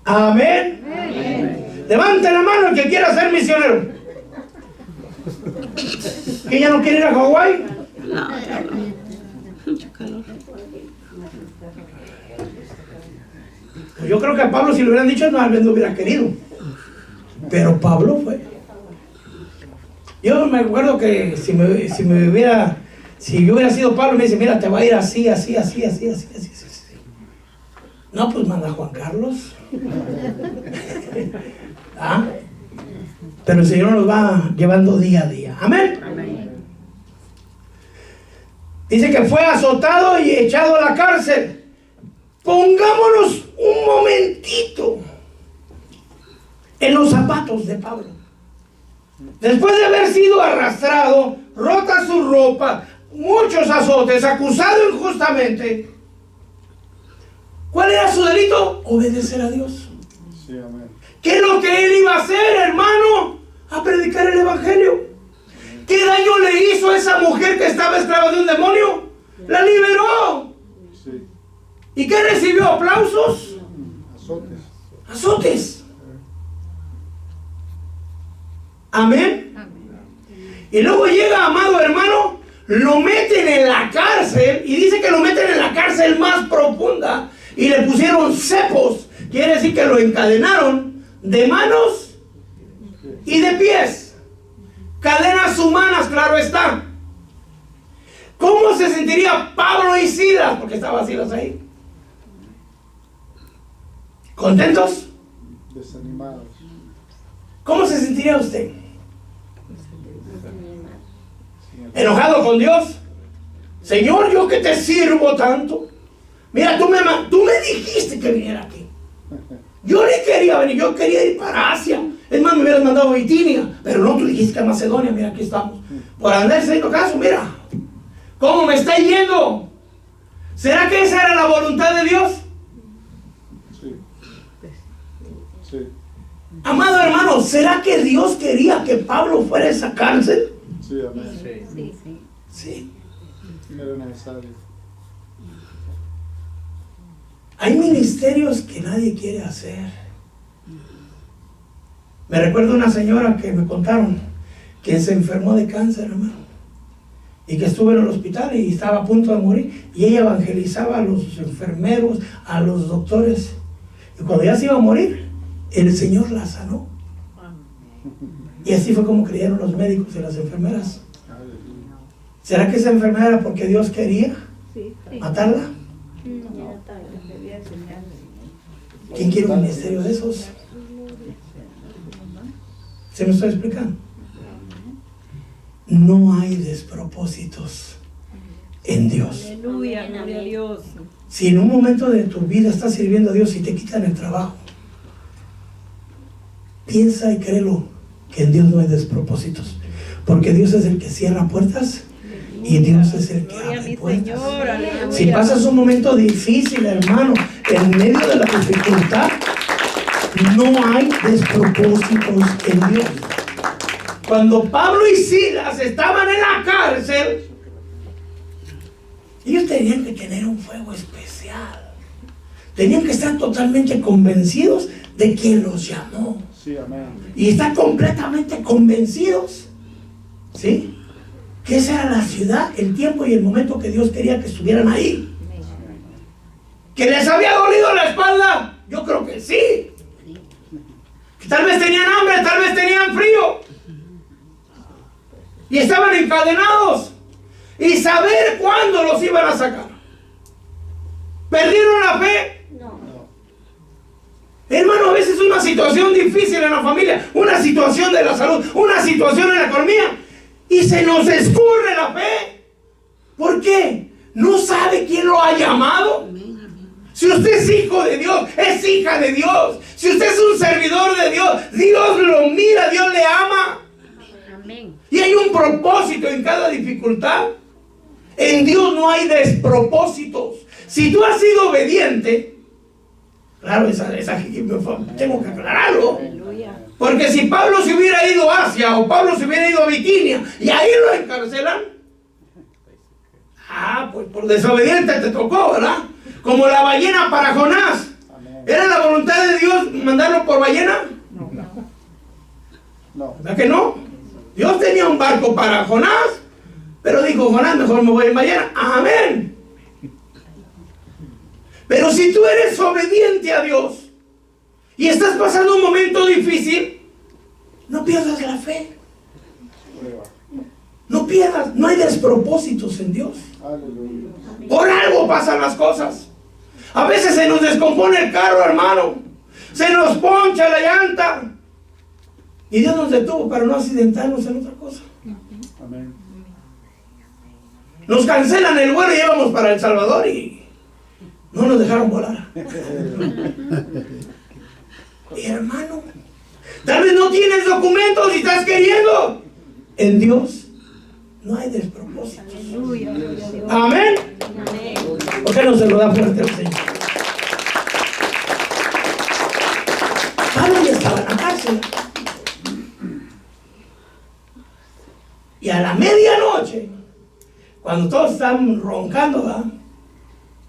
Speaker 1: Amén. Amén. Levante la mano el que quiera ser misionero. ¿Que ya no quiere ir a Hawái?
Speaker 2: No, mucho calor.
Speaker 1: Pues yo creo que a Pablo, si le hubieran dicho, no, no hubiera querido. Pero Pablo fue. Yo me acuerdo que si yo hubiera sido Pablo, me dice, mira, te va a ir así. No, pues manda a Juan Carlos. ¿Ah? Pero el Señor nos va llevando día a día. Amén.
Speaker 2: Amén.
Speaker 1: Dice que fue azotado y echado a la cárcel. Pongámonos un momentito en los zapatos de Pablo. Después de haber sido arrastrado, rota su ropa, muchos azotes, acusado injustamente, ¿cuál era su delito? Obedecer a Dios.
Speaker 3: Sí, amén.
Speaker 1: ¿Qué es lo que él iba a hacer, hermano? A predicar el evangelio. ¿Qué daño le hizo a esa mujer que estaba esclava de un demonio? La liberó.
Speaker 3: Sí.
Speaker 1: ¿Y qué recibió? ¿Aplausos?
Speaker 3: Azotes.
Speaker 1: Azotes. Amén. Y luego llega, amado hermano, lo meten en la cárcel, y dice que lo meten en la cárcel más profunda, y le pusieron cepos, quiere decir que lo encadenaron de manos y de pies, cadenas humanas, claro está. ¿Cómo se sentiría Pablo y Silas? Porque estaban Silas ahí. ¿Contentos?
Speaker 3: Desanimados.
Speaker 1: ¿Cómo se sentiría usted? ¿Enojado con Dios? Señor, yo que te sirvo tanto. Mira, tú me dijiste que viniera aquí. Yo ni quería venir, yo quería ir para Asia. Es más, me hubieras mandado a Bitinia, pero no, tú dijiste que a Macedonia. Mira, aquí estamos. Por andar haciendo caso, mira cómo me está yendo. ¿Será que esa era la voluntad de Dios?
Speaker 3: Sí. Sí.
Speaker 1: Amado hermano, ¿será que Dios quería que Pablo fuera a esa cárcel?
Speaker 3: Sí, amén.
Speaker 1: Sí.
Speaker 3: Era necesario.
Speaker 1: Hay ministerios que nadie quiere hacer. Me recuerdo una señora que me contaron que se enfermó de cáncer, hermano, y que estuvo en el hospital y estaba a punto de morir, y ella evangelizaba a los enfermeros, a los doctores, y cuando ya se iba a morir, el Señor la sanó. Y así fue como creyeron los médicos y las enfermeras. ¿Será que esa enfermera era porque Dios quería matarla? ¿Quién quiere un ministerio de esos? ¿Se me está explicando? No hay despropósitos en Dios.
Speaker 4: Aleluya, gloria a Dios.
Speaker 1: Si en un momento de tu vida estás sirviendo a Dios y te quitan el trabajo, piensa y créelo que en Dios no hay despropósitos, porque Dios es el que cierra puertas y Dios es el que
Speaker 4: Gloria a
Speaker 1: abre
Speaker 4: mi
Speaker 1: puertas.
Speaker 4: Señor, aleluya.
Speaker 1: Si pasas un momento difícil, hermano, en medio de la dificultad, no hay despropósitos en Dios. Cuando Pablo y Silas estaban en la cárcel, ellos tenían que tener un fuego especial. Tenían que estar totalmente convencidos de quien los llamó.
Speaker 3: Sí, amén.
Speaker 1: Y estar completamente convencidos, ¿sí?, que esa era la ciudad, el tiempo y el momento que Dios quería que estuvieran ahí. ¿Que les había dolido la espalda? Yo creo que sí. Que tal vez tenían hambre, tal vez tenían frío. Y estaban encadenados. Y saber cuándo los iban a sacar. ¿Perdieron la fe?
Speaker 3: No.
Speaker 1: Hermano, a veces una situación difícil en la familia, una situación de la salud, una situación en la economía, y se nos escurre la fe. ¿Por qué? ¿No sabe quién lo ha llamado? Si usted es hijo de Dios, es hija de Dios. Si usted es un servidor de Dios, Dios lo mira, Dios le ama.
Speaker 4: Amén.
Speaker 1: Y hay un propósito en cada dificultad. En Dios no hay despropósitos. Si tú has sido obediente, claro, tengo que aclararlo.
Speaker 4: Aleluya.
Speaker 1: Porque si Pablo se hubiera ido a Asia o Pablo se hubiera ido a Bitinia y ahí lo encarcelan, pues por desobediente te tocó, ¿verdad? Como la ballena para Jonás. ¿Era la voluntad de Dios mandarlo por ballena?
Speaker 3: No.
Speaker 1: ¿Verdad que no? Dios tenía un barco para Jonás, pero dijo Jonás, mejor me voy en ballena. Amén. Pero si tú eres obediente a Dios y estás pasando un momento difícil, no pierdas la fe.
Speaker 3: Prueba.
Speaker 1: No pierdas, no hay despropósitos en Dios.
Speaker 3: Aleluya.
Speaker 1: Por algo pasan las cosas. A veces se nos descompone el carro, hermano. Se nos poncha la llanta. Y Dios nos detuvo para no accidentarnos en otra cosa.
Speaker 3: Amén.
Speaker 1: Nos cancelan el vuelo y íbamos para El Salvador y no nos dejaron volar. Y hermano, tal vez no tienes documentos y estás queriendo. En Dios no hay despropósitos.
Speaker 4: Aleluya, gloria a Dios.
Speaker 1: Amén.
Speaker 4: Amén.
Speaker 1: ¿Por qué no se lo da fuerte al Señor? Pablo ya estaba en la cárcel. Y a la medianoche, cuando todos están roncando, ¿verdad?,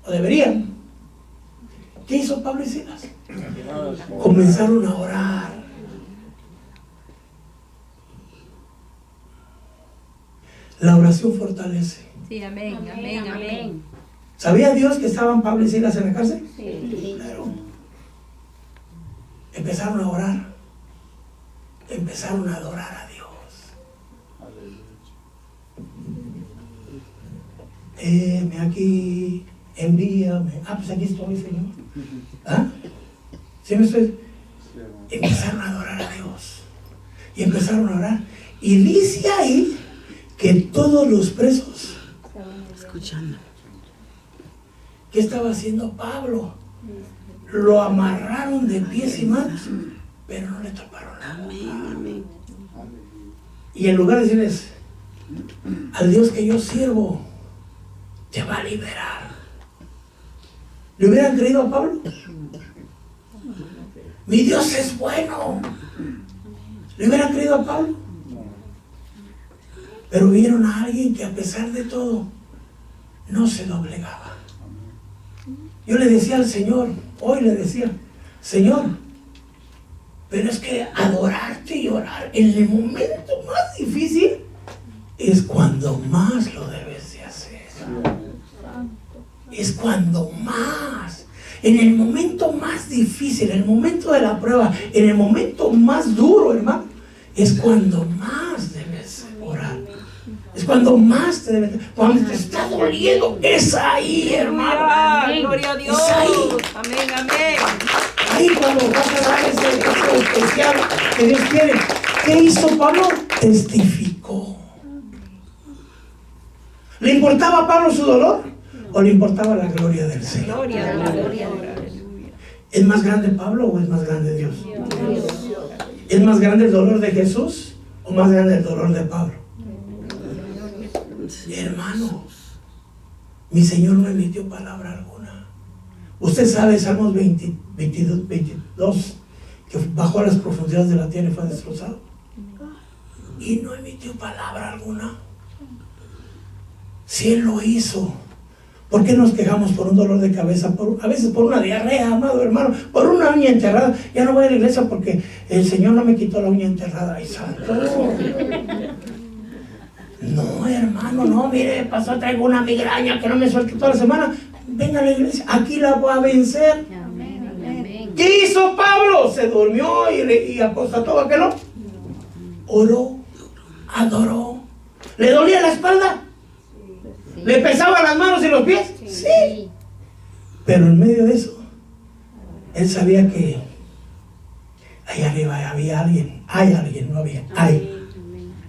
Speaker 1: o deberían, ¿qué hizo Pablo y Silas? Comenzaron a orar. La oración fortalece.
Speaker 4: Sí, amén, amén, amén.
Speaker 1: ¿Sabía Dios que estaban Pablo y Silas en la cárcel?
Speaker 4: Sí.
Speaker 1: Claro. Empezaron a orar. Empezaron a adorar a Dios.
Speaker 3: Aleluya.
Speaker 1: aquí, envíame. Pues aquí estoy, Señor. ¿Ah? ¿Sí me estoy? Empezaron a adorar a Dios. Y empezaron a orar. Y dice ahí que todos los presos,
Speaker 2: Escuchando.
Speaker 1: ¿qué estaba haciendo Pablo? Lo amarraron de pies y manos, pero no le taparon la boca.
Speaker 2: Amén, amén.
Speaker 1: Y en lugar de decirles, al Dios que yo sirvo, te va a liberar. ¿Le hubieran creído a Pablo? Mi Dios es bueno. ¿Le hubieran creído a Pablo? Pero vieron a alguien que a pesar de todo no se doblegaba. Yo le decía al Señor, hoy le decía, Señor, pero es que adorarte y orar en el momento más difícil es cuando más lo debes de hacer. Es cuando más, en el momento más difícil, en el momento de la prueba, en el momento más duro, hermano, es cuando más debes orar. Es cuando más te debes, cuando te está doliendo, es ahí, hermano.
Speaker 4: Amén. Gloria a Dios.
Speaker 1: Es ahí.
Speaker 4: Amén, amén.
Speaker 1: Ahí cuando vas a dar ese especial que Dios quiere. ¿Qué hizo Pablo? Testificó. ¿Le importaba a Pablo su dolor? ¿O le importaba la gloria del Señor?
Speaker 4: Gloria a Dios. Gloria a Dios.
Speaker 1: ¿Es más grande Pablo o es más grande Dios? ¿Es más grande el dolor de Jesús o más grande el dolor de Pablo? Hermano, mi Señor no emitió palabra alguna. Usted sabe, Salmos 22, que bajó a las profundidades de la tierra y fue destrozado. Y no emitió palabra alguna. Si Él lo hizo, ¿por qué nos quejamos por un dolor de cabeza? A veces por una diarrea, amado hermano, por una uña enterrada. Ya no voy a la iglesia porque el Señor no me quitó la uña enterrada. ¡Ay, santo! No, hermano, no, mire, pasó, traigo una migraña que no me suelta toda la semana. Venga a la iglesia, aquí la voy a vencer.
Speaker 4: Amén, amén.
Speaker 1: ¿Qué hizo Pablo? Se durmió y apostató, ¿a qué no? Oró, adoró. ¿Le dolía la espalda? ¿Le pesaban las manos y los pies? Sí. Pero en medio de eso, él sabía que ahí arriba había alguien, hay alguien, no había, hay,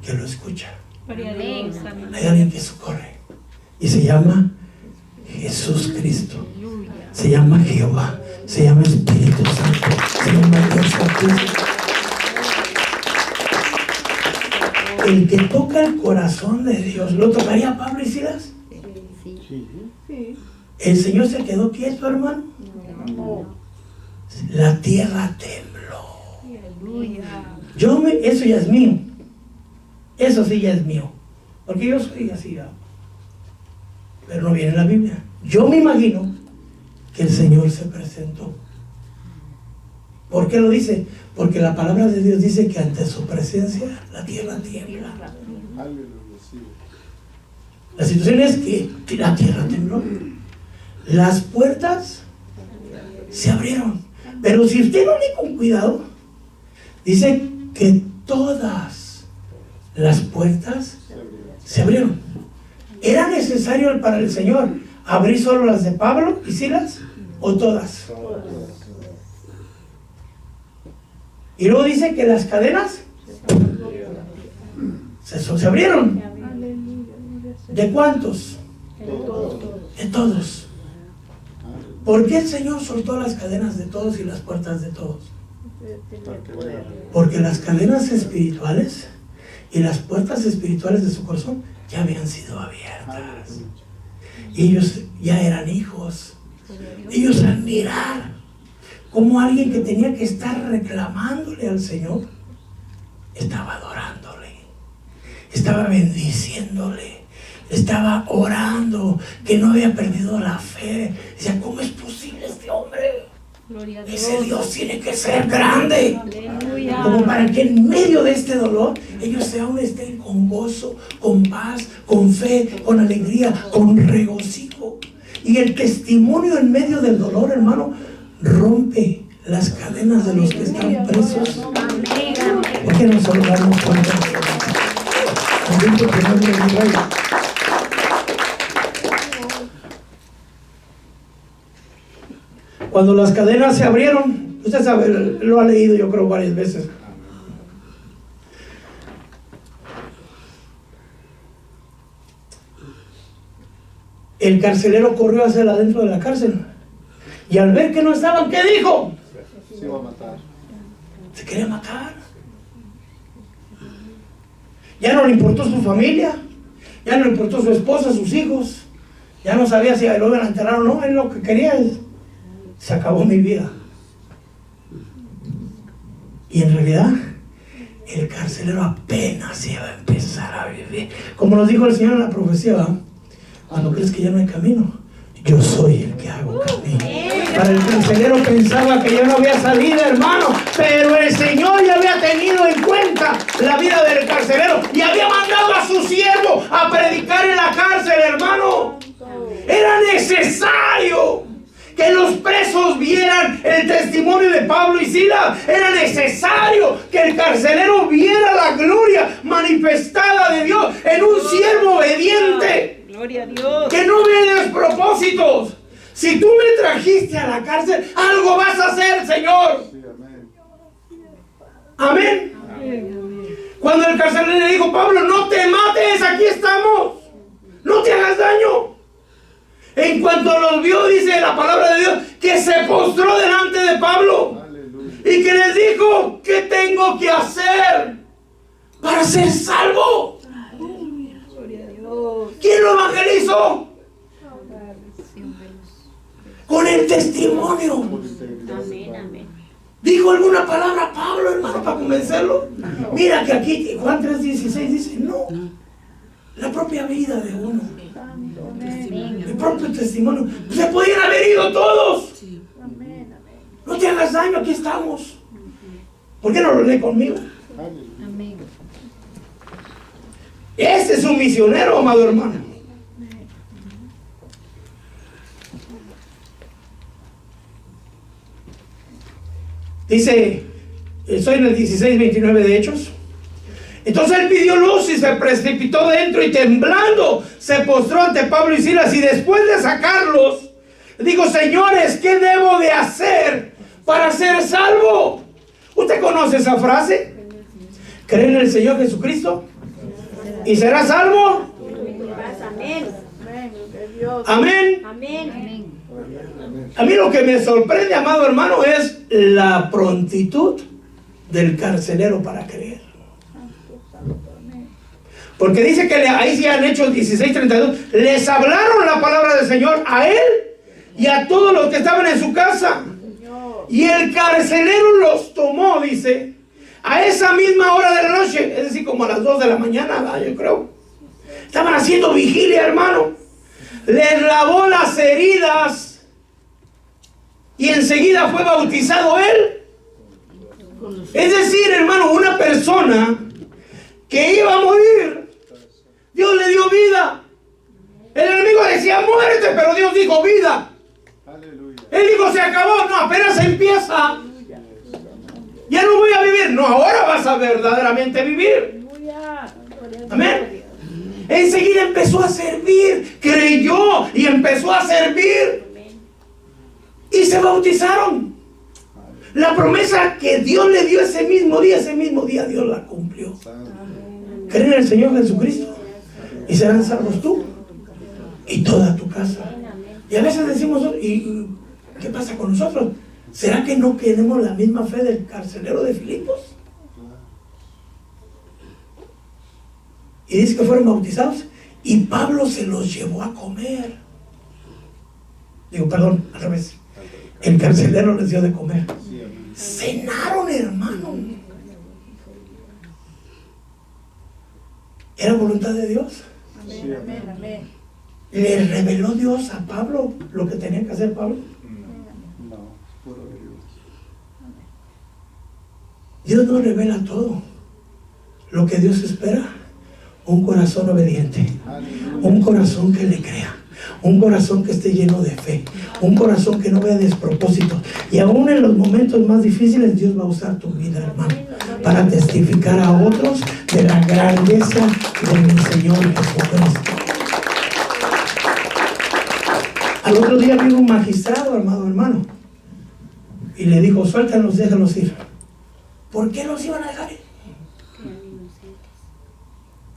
Speaker 1: que lo escucha.
Speaker 4: Gloria a Dios. Amén.
Speaker 1: Hay alguien que socorre y se llama Jesús Cristo, se llama Jehová, se llama Espíritu Santo, se llama Dios Santísimo. El que toca el corazón de Dios, ¿lo tocaría Pablo y Silas? El Señor se quedó quieto, hermano. La tierra tembló. Eso ya es mío. Eso sí ya es mío. Porque yo soy así, ¿no? Pero no viene en la Biblia. Yo me imagino que el Señor se presentó. ¿Por qué lo dice? Porque la palabra de Dios dice que ante su presencia la tierra tiembla. La situación es que la tierra tembló. Las puertas se abrieron. Pero si usted no lee con cuidado, dice que todas las puertas se abrieron. ¿Era necesario para el Señor abrir solo las de Pablo y Silas o todas? Y luego dice que las cadenas se abrieron. ¿De cuántos? De todos. ¿Por qué el Señor soltó las cadenas de todos y las puertas de todos? Porque las cadenas espirituales y las puertas espirituales de su corazón ya habían sido abiertas. Y ellos ya eran hijos. Ellos al mirar como alguien que tenía que estar reclamándole al Señor, estaba adorándole, estaba bendiciéndole, estaba orando, que no había perdido la fe. Decía, ¿cómo es posible este hombre?
Speaker 4: Gloria a Dios.
Speaker 1: Ese Dios tiene que ser grande,
Speaker 4: Aleluya.
Speaker 1: como para que en medio de este dolor ellos aún estén con gozo, con paz, con fe, con alegría, con regocijo. Y el testimonio en medio del dolor, hermano, rompe las cadenas de los que están presos.
Speaker 4: Amén, amén.
Speaker 1: ¿Por qué no saludamos con Bendito tu nombre, mi Rey. Cuando las cadenas se abrieron, usted sabe, lo ha leído yo creo varias veces. El carcelero corrió hacia adentro de la cárcel. Y al ver que no estaban, ¿qué dijo?
Speaker 3: Se iba a matar.
Speaker 1: Se quería matar. Ya no le importó su familia, ya no le importó su esposa, sus hijos. Ya no sabía si lo iban a enterrar o no. Él lo que quería es: se acabó mi vida. Y en realidad, el carcelero apenas iba a empezar a vivir. Como nos dijo el Señor en la profecía, ¿verdad? Cuando crees que ya no hay camino, yo soy el que hago camino. Para el carcelero pensaba que ya no había salida, hermano, pero el Señor ya había tenido en cuenta la vida del carcelero y había mandado a su siervo a predicar en la cárcel, hermano. Era necesario que los presos vieran el testimonio de Pablo y Silas. Era necesario que el carcelero viera la gloria manifestada de Dios en un siervo obediente.
Speaker 2: Gloria a Dios.
Speaker 1: Que no ve despropósitos. Si tú me trajiste a la cárcel, algo vas a hacer, Señor.
Speaker 3: Sí,
Speaker 1: Amén.
Speaker 3: amén.
Speaker 1: Cuando el carcelero le dijo: Pablo, no te mates, aquí estamos, no te hagas daño. En cuanto los vio, dice la palabra de Dios, que se postró delante de Pablo.
Speaker 3: Aleluya.
Speaker 1: Y que les dijo: ¿qué tengo que hacer para ser salvo? ¿Quién lo evangelizó? Con el testimonio.
Speaker 4: Amén, amén.
Speaker 1: ¿Dijo alguna palabra Pablo, hermano, para convencerlo? Mira que aquí Juan 3:16 dice: no, la propia vida de uno, el propio testimonio. Se podían haber ido todos. No te hagas daño, aquí estamos. ¿Por qué no lo lee conmigo?
Speaker 3: Aleluya.
Speaker 4: Amén.
Speaker 1: Este es un misionero, amado hermano. Dice, estoy en el 16:29 de Hechos. Entonces él pidió luz y se precipitó dentro y temblando se postró ante Pablo y Silas, y después de sacarlos dijo: señores, ¿qué debo de hacer para ser salvo? ¿Usted conoce esa frase? ¿Cree en el Señor Jesucristo y será salvo?
Speaker 4: Amén.
Speaker 1: Amén.
Speaker 4: Amén.
Speaker 1: A mí lo que me sorprende, amado hermano, es la prontitud del carcelero para creer. Porque dice que ahí sí han hecho 16:32, les hablaron la palabra del Señor a él y a todos los que estaban en su casa. Y el carcelero los tomó, dice, a esa misma hora de la noche, es decir, como a las 2 de la mañana, yo creo. Estaban haciendo vigilia, hermano. Les lavó las heridas y enseguida fue bautizado él. Es decir, hermano, una persona que iba a morir, Dios le dio vida. El enemigo decía muerte, pero Dios dijo vida.
Speaker 3: Aleluya.
Speaker 1: Él dijo: se acabó. No, apenas empieza. Ya no voy a vivir. No, ahora vas a verdaderamente vivir. Amén. Enseguida empezó a servir, creyó y empezó a servir. Y se bautizaron. La promesa que Dios le dio ese mismo día Dios la cumplió. Creen en el Señor Jesucristo y serán salvos tú y toda tu casa. Y a veces decimos: ¿y qué pasa con nosotros? ¿Será que no tenemos la misma fe del carcelero de Filipos? Y dice que fueron bautizados y Pablo se los llevó a comer. Digo, perdón, al revés. El carcelero les dio de comer. Cenaron, hermano. ¿Era voluntad de Dios?
Speaker 3: Sí, amén.
Speaker 1: ¿Le reveló Dios a Pablo lo que tenía que hacer Pablo?
Speaker 3: No, puro de Dios.
Speaker 1: Dios nos revela todo. Lo que Dios espera: un corazón obediente, un corazón que le crea, un corazón que esté lleno de fe, un corazón que no vea despropósitos. Y aún en los momentos más difíciles, Dios va a usar tu vida, hermano, para testificar a otros de la grandeza de mi Señor Jesucristo. Al otro día vino un magistrado, amado hermano, y le dijo, suéltalos, déjalos ir. ¿Por qué los iban a dejar ir?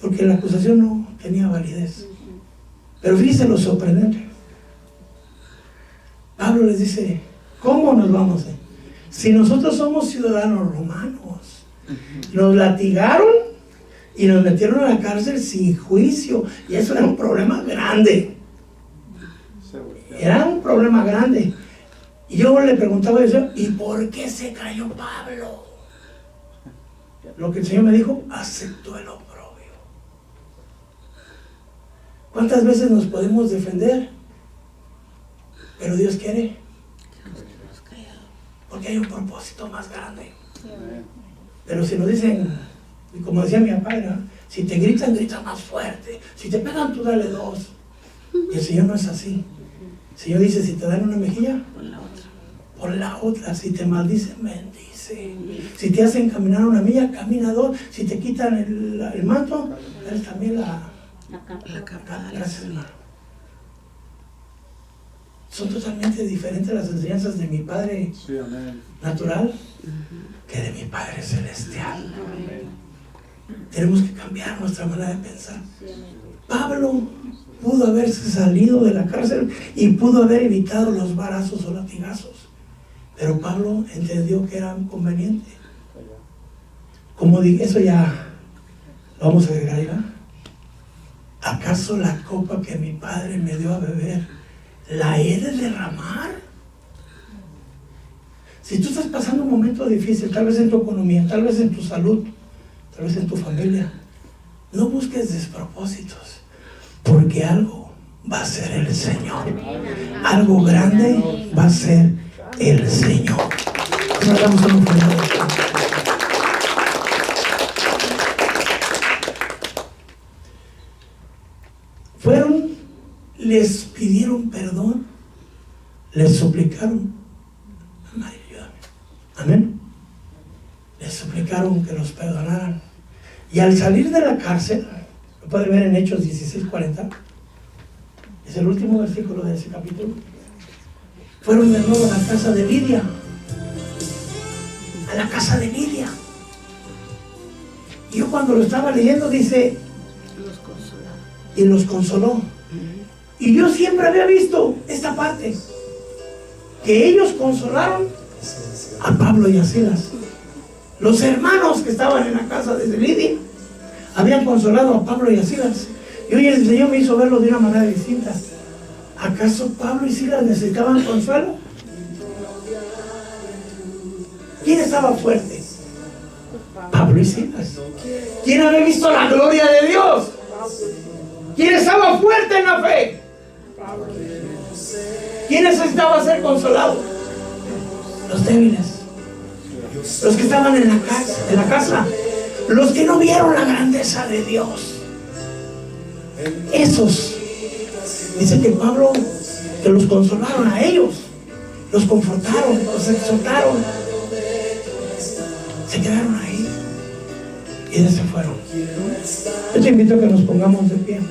Speaker 1: Porque la acusación no tenía validez. Pero fíjense lo sorprendente. Pablo les dice, ¿cómo nos vamos? Si nosotros somos ciudadanos romanos, nos latigaron y nos metieron a la cárcel sin juicio, y eso era un problema grande. Era un problema grande. Y yo le preguntaba a Dios, ¿y por qué se cayó Pablo? Lo que el Señor me dijo, aceptó el oprobio. ¿Cuántas veces nos podemos defender? Pero Dios quiere, porque hay un propósito más grande. Pero si nos dicen, como decía mi papá, ¿no? Si te gritan, grita más fuerte. Si te pegan, tú dale 2. Y el Señor no es así. El Señor dice, si te dan una mejilla, por la otra. Si te maldicen, bendice. Si te hacen caminar una milla, camina 2. Si te quitan el manto, dale también la capa. Gracias, hermano. Son totalmente diferentes las enseñanzas de mi Padre natural que de mi Padre celestial. Tenemos que cambiar nuestra manera de pensar. Pablo pudo haberse salido de la cárcel y pudo haber evitado los varazos o latigazos, pero Pablo entendió que era conveniente. Como dije, eso ya lo vamos a agregar ya. ¿Acaso la copa que mi Padre me dio a beber la he de derramar? Si tú estás pasando un momento difícil, tal vez en tu economía, tal vez en tu salud, tal vez en tu familia, no busques despropósitos, porque algo va a ser el Señor. Algo grande va a ser el Señor. Fueron, les pidieron perdón, les suplicaron. Amén. Les suplicaron que los perdonaran. Y al salir de la cárcel, lo puede ver en Hechos 16:40, es el último versículo de ese capítulo. Fueron de nuevo a la casa de Lidia. A la casa de Lidia. Y yo cuando lo estaba leyendo dice, y los consoló. Y yo siempre había visto esta parte, que ellos consolaron a Pablo y a Silas. Los hermanos que estaban en la casa de Lidia habían consolado a Pablo y a Silas. Y hoy el Señor me hizo verlo de una manera distinta. ¿Acaso Pablo y Silas necesitaban consuelo? ¿Quién estaba fuerte? Pablo y Silas. ¿Quién había visto la gloria de Dios? ¿Quién estaba fuerte en la fe? ¿Quién necesitaba ser consolado? Los débiles. Los que estaban en la casa. Los que no vieron la grandeza de Dios. Esos. Dice que Pablo, que los consolaron a ellos. Los confortaron, los exhortaron. Se quedaron ahí. Y ellos se fueron. Yo te invito a que nos pongamos de pie.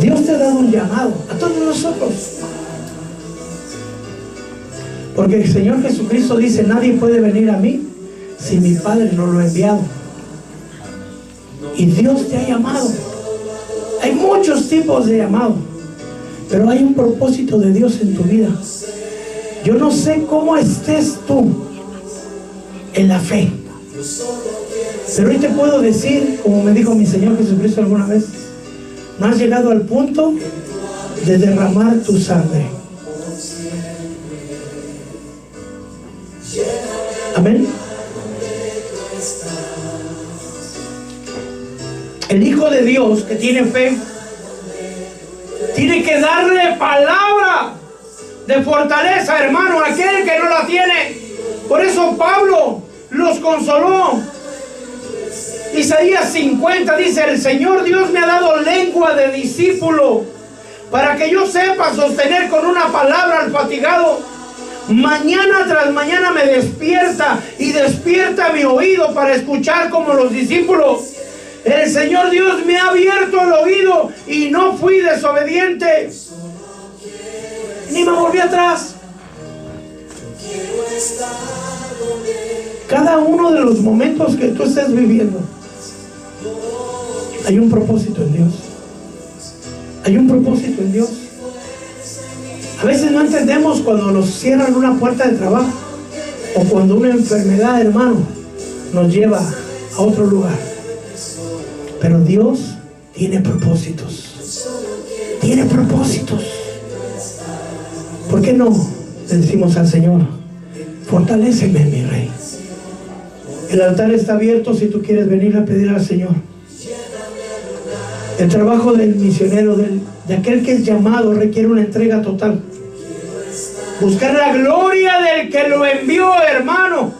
Speaker 1: Dios te ha dado un llamado a todos nosotros, porque el Señor Jesucristo dice, nadie puede venir a mí si mi Padre no lo ha enviado. Y Dios te ha llamado. Hay muchos tipos de llamado, pero hay un propósito de Dios en tu vida. Yo no sé cómo estés tú en la fe, pero hoy te puedo decir, como me dijo mi Señor Jesucristo alguna vez, no has llegado al punto de derramar tu sangre. Amén. El Hijo de Dios que tiene fe tiene que darle palabra de fortaleza, hermano, a aquel que no la tiene. Por eso Pablo los consoló. Isaías 50 dice, el Señor Dios me ha dado lengua de discípulo para que yo sepa sostener con una palabra al fatigado. Mañana tras mañana me despierta y despierta mi oído para escuchar como los discípulos. El Señor Dios me ha abierto el oído y no fui desobediente. Ni me volví atrás. Cada uno de los momentos que tú estés viviendo, hay un propósito en Dios. Hay un propósito en Dios. A veces no entendemos cuando nos cierran una puerta de trabajo o cuando una enfermedad, hermano, nos lleva a otro lugar. Pero Dios tiene propósitos. Tiene propósitos. ¿Por qué no le decimos al Señor: fortaléceme, mi Rey? El altar está abierto si tú quieres venir a pedir al Señor. El trabajo del misionero, de aquel que es llamado, requiere una entrega total. Buscar la gloria del que lo envió, hermano,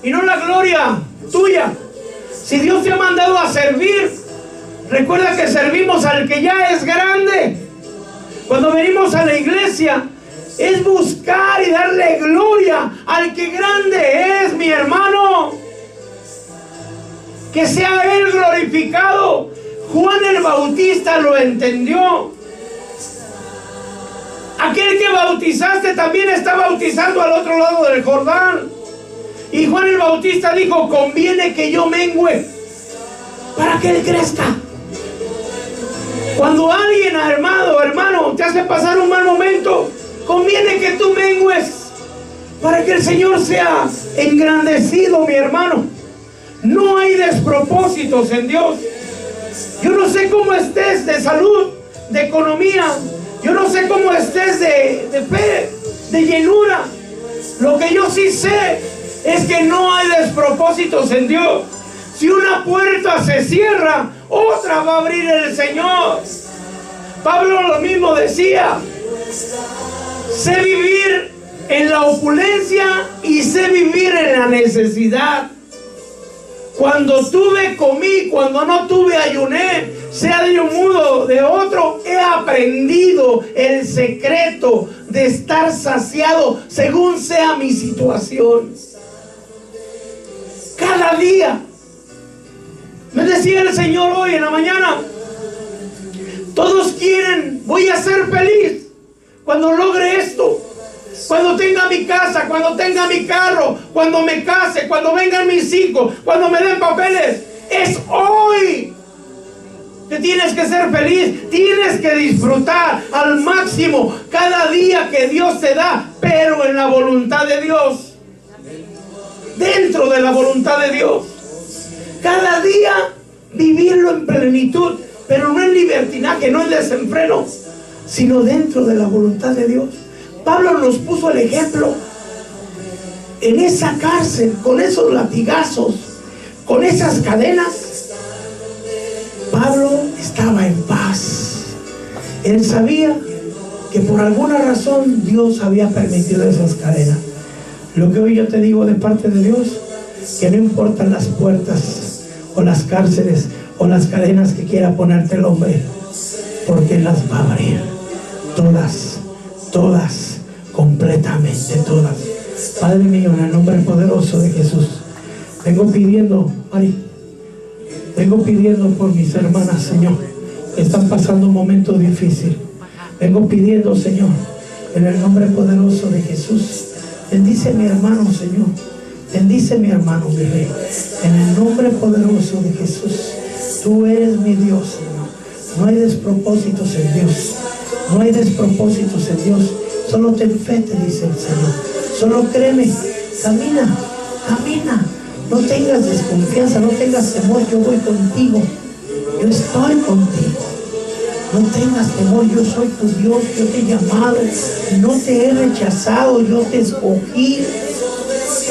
Speaker 1: y no la gloria tuya. Si Dios te ha mandado a servir, recuerda que servimos al que ya es grande. Cuando venimos a la iglesia, es buscar y darle gloria al que grande es, mi hermano. Que sea Él glorificado. Juan el Bautista lo entendió. Aquel que bautizaste también está bautizando al otro lado del Jordán. Y Juan el Bautista dijo: conviene que yo mengüe para que Él crezca. Cuando alguien, hermano, te hace pasar un mal momento, conviene que tú mengues para que el Señor sea engrandecido, mi hermano. No hay despropósitos en Dios. Yo no sé cómo estés de salud, de economía. Yo no sé cómo estés de fe, de llenura. Lo que yo sí sé es que no hay despropósitos en Dios. Si una puerta se cierra, otra va a abrir el Señor. Pablo lo mismo decía: sé vivir en la opulencia y sé vivir en la necesidad. Cuando tuve, comí, cuando no tuve, ayuné. Sea de un modo de otro, he aprendido el secreto de estar saciado según sea mi situación. Cada día. Me decía el Señor hoy en la mañana: todos quieren, voy a ser feliz cuando logre esto, cuando tenga mi casa, cuando tenga mi carro, cuando me case, cuando vengan mis hijos, cuando me den papeles. Es hoy que tienes que ser feliz. Tienes que disfrutar al máximo cada día que Dios te da, pero en la voluntad de Dios, dentro de la voluntad de Dios. Cada día vivirlo en plenitud, pero no en libertinaje, no en desenfreno, sino dentro de la voluntad de Dios. Pablo nos puso el ejemplo en esa cárcel, con esos latigazos, con esas cadenas. Pablo estaba en paz. Él sabía que por alguna razón Dios había permitido esas cadenas. Lo que hoy yo te digo de parte de Dios, que no importan las puertas o las cárceles o las cadenas que quiera ponerte el hombre, porque las va a abrir todas, todas, completamente todas. Padre mío, en el nombre poderoso de Jesús, vengo pidiendo, Mari, vengo pidiendo por mis hermanas, Señor, que están pasando un momento difícil. Vengo pidiendo, Señor, en el nombre poderoso de Jesús, bendice a mi hermano, Señor. Bendice a mi hermano, mi Rey. En el nombre poderoso de Jesús. Tú eres mi Dios, Señor. No hay despropósitos en Dios. No hay despropósitos en Dios. Solo ten fe, te dice el Señor. Solo créeme. Camina, camina. No tengas desconfianza, no tengas temor. Yo voy contigo. Yo estoy contigo. No tengas temor, yo soy tu Dios. Yo te he llamado. No te he rechazado. Yo te escogí.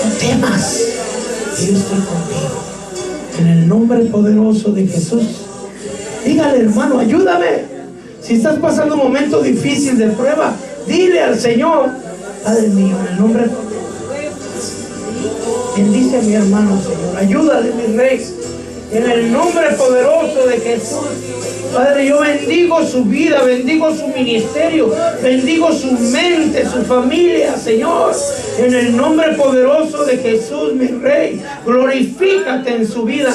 Speaker 1: No temas, yo estoy contigo. En el nombre poderoso de Jesús. Dígale, hermano, ayúdame. Si estás pasando un momento difícil de prueba, dile al Señor: Padre mío, en el nombre poderoso, bendice a mi hermano, Señor. Ayúdale, mi Rey. En el nombre poderoso de Jesús. Padre, yo bendigo su vida, bendigo su ministerio, bendigo su mente, su familia, Señor. En el nombre poderoso de Jesús, mi Rey. Glorifícate en su vida.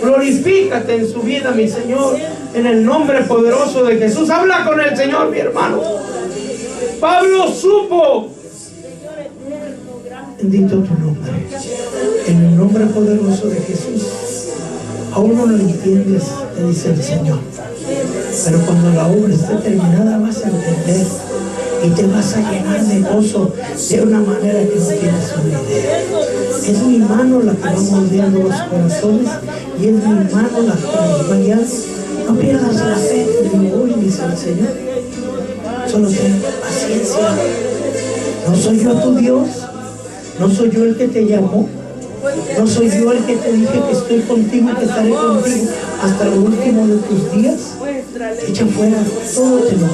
Speaker 1: Glorifícate en su vida, mi Señor. En el nombre poderoso de Jesús. Habla con el Señor, mi hermano. Pablo supo. Bendito tu nombre. En el nombre poderoso de Jesús. Aún no lo entiendes, te dice el Señor. Pero cuando la obra esté terminada vas a entender. Y te vas a llenar de gozo de una manera que no tienes una idea. Es mi mano la que va moldeando los corazones y es mi mano la que nos va guiando. No pierdas la fe, digo, hoy dice el Señor. Solo ten paciencia. No soy yo tu Dios. No soy yo el que te llamó. No soy yo el que te dije que estoy contigo y que estaré contigo hasta lo último de tus días. Echa fuera todo temor.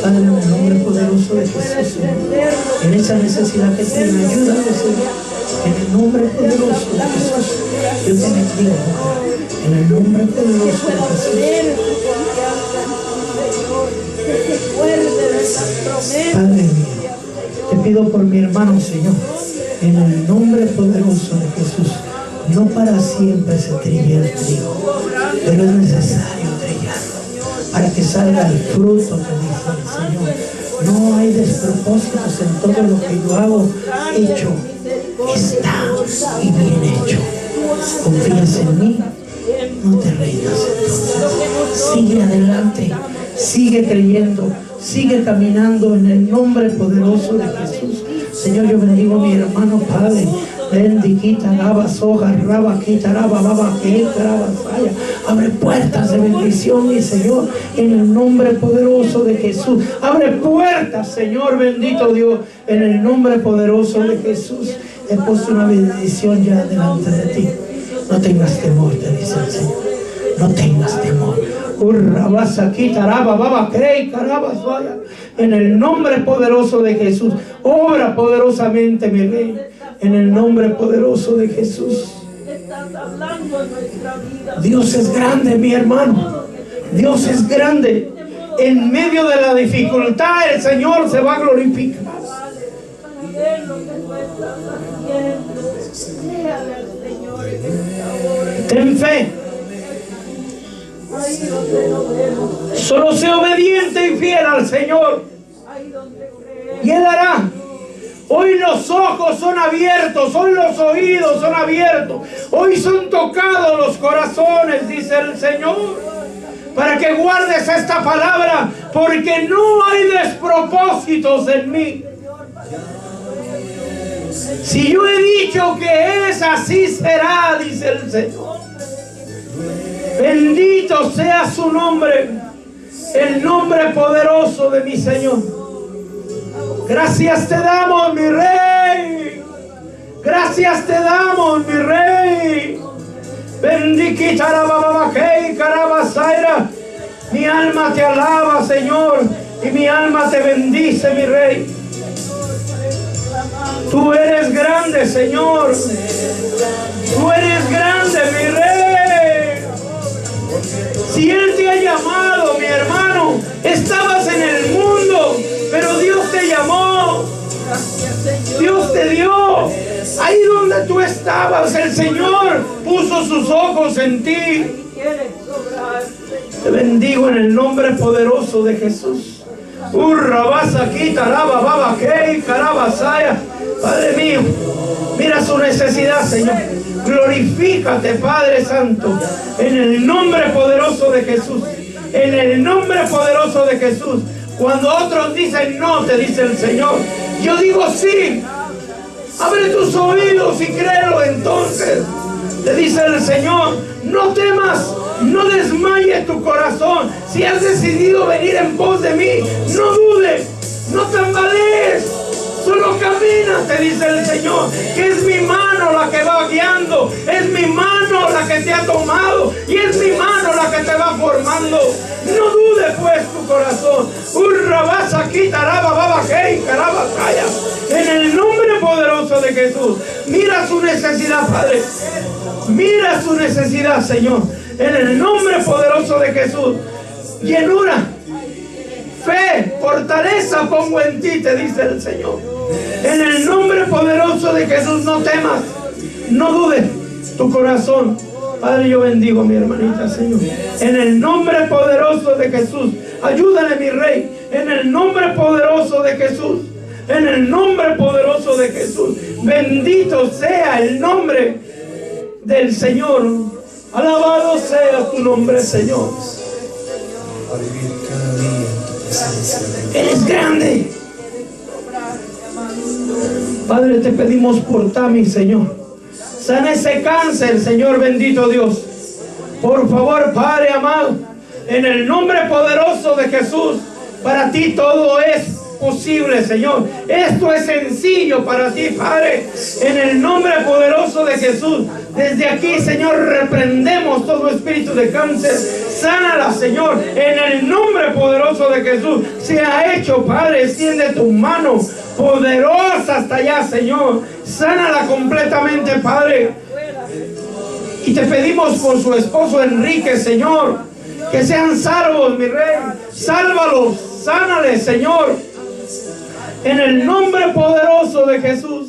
Speaker 1: Padre, en el nombre poderoso de Jesús, Señor, en esa necesidad que tiene, ayúdame, Señor. En el nombre poderoso de Jesús, yo te bendigo. En el nombre poderoso de Jesús. Padre mío, te pido por mi hermano, Señor. En el nombre poderoso de Jesús, no para siempre se trilla el trigo, pero es necesario trillarlo para que salga el fruto, te dice el Señor. No hay despropósitos en todo lo que yo hago. Hecho está y bien hecho. Confías en mí, no te rindas entonces. Sigue adelante, sigue creyendo, sigue caminando en el nombre poderoso de Jesús. Señor, yo bendigo a mi hermano, Padre. Bendiquita, lava, soja, raba, quita, raba, baba, que raba, saya. Abre puertas de bendición, mi Señor, en el nombre poderoso de Jesús. Abre puertas, Señor, bendito Dios, en el nombre poderoso de Jesús. He puesto una bendición ya delante de ti. No tengas temor, te dice el Señor. No tengas temor. En el nombre poderoso de Jesús, obra poderosamente, mi Rey. En el nombre poderoso de Jesús. Dios es grande, mi hermano. Dios es grande. En medio de la dificultad, el Señor se va a glorificar. Ten fe. Solo sé obediente y fiel al Señor, y Él hará. Hoy los ojos son abiertos, hoy los oídos son abiertos, hoy son tocados los corazones, dice el Señor, para que guardes esta palabra, porque no hay despropósitos en mí. Si yo he dicho que es, así será, dice el Señor. Bendito sea su nombre, el nombre poderoso de mi Señor. Gracias te damos, mi Rey. Gracias te damos, mi Rey. Bendiquita la bababajei, carabasaira. Mi alma te alaba, Señor, y mi alma te bendice, mi Rey. Tú eres grande, Señor. Tú eres grande, mi Rey. Si Él te ha llamado, mi hermano, estabas en el mundo, pero Dios te llamó. Dios te dio. Ahí donde tú estabas, el Señor puso sus ojos en ti. Te bendigo en el nombre poderoso de Jesús. Padre mío, mira su necesidad, Señor. Glorifícate, Padre Santo, en el nombre poderoso de Jesús. En el nombre poderoso de Jesús. Cuando otros dicen no, te dice el Señor, yo digo sí. Abre tus oídos y créelo entonces. Te dice el Señor, no temas, no desmayes tu corazón. Si has decidido venir en pos de mí, no dudes, no tambalees. Solo camina, te dice el Señor, que es mi mano la que va guiando, es mi mano la que te ha tomado y es mi mano la que te va formando. No dude pues tu corazón. En el nombre poderoso de Jesús, mira su necesidad, Padre. Mira su necesidad, Señor. En el nombre poderoso de Jesús, llenura, fe, fortaleza pongo en ti, te dice el Señor. En el nombre poderoso de Jesús, no temas, no dudes tu corazón. Padre, yo bendigo a mi hermanita, Señor. En el nombre poderoso de Jesús, ayúdale, mi Rey. En el nombre poderoso de Jesús. En el nombre poderoso de Jesús. Bendito sea el nombre del Señor. Alabado sea tu nombre, Señor. Él es grande. Padre, te pedimos por Tami, Señor. Sana ese cáncer, Señor bendito Dios. Por favor, Padre amado, en el nombre poderoso de Jesús, para ti todo es posible, Señor. Esto es sencillo para ti, Padre. En el nombre poderoso de Jesús, desde aquí, Señor, reprendemos todo espíritu de cáncer. Sánala, Señor, en el nombre poderoso de Jesús. Se ha hecho, Padre, extiende tu mano poderosa hasta allá, Señor. Sánala completamente, Padre. Y te pedimos por su esposo Enrique, Señor, que sean salvos, mi Rey. Sálvalos, sánales, Señor, en el nombre poderoso de Jesús.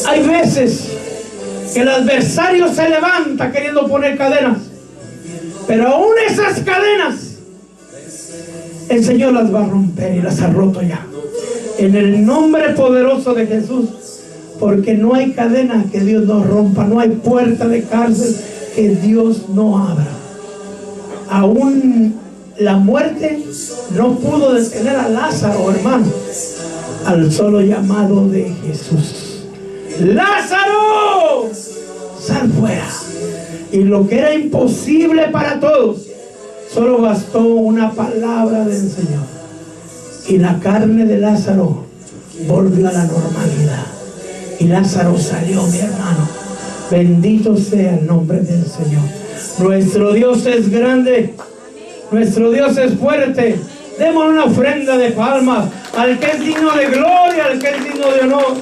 Speaker 1: Hay veces que el adversario se levanta queriendo poner cadenas, pero aún esas cadenas el Señor las va a romper y las ha roto ya. En el nombre poderoso de Jesús. Porque no hay cadena que Dios no rompa. No hay puerta de cárcel que Dios no abra. Aún la muerte no pudo detener a Lázaro, hermano, al solo llamado de Jesús. ¡Lázaro! ¡Sal fuera! Y lo que era imposible para todos, solo bastó una palabra del Señor. Y la carne de Lázaro volvió a la normalidad. Y Lázaro salió, mi hermano. Bendito sea el nombre del Señor. Nuestro Dios es grande. Nuestro Dios es fuerte. Demos una ofrenda de palmas al que es digno de gloria, al que es digno de honor.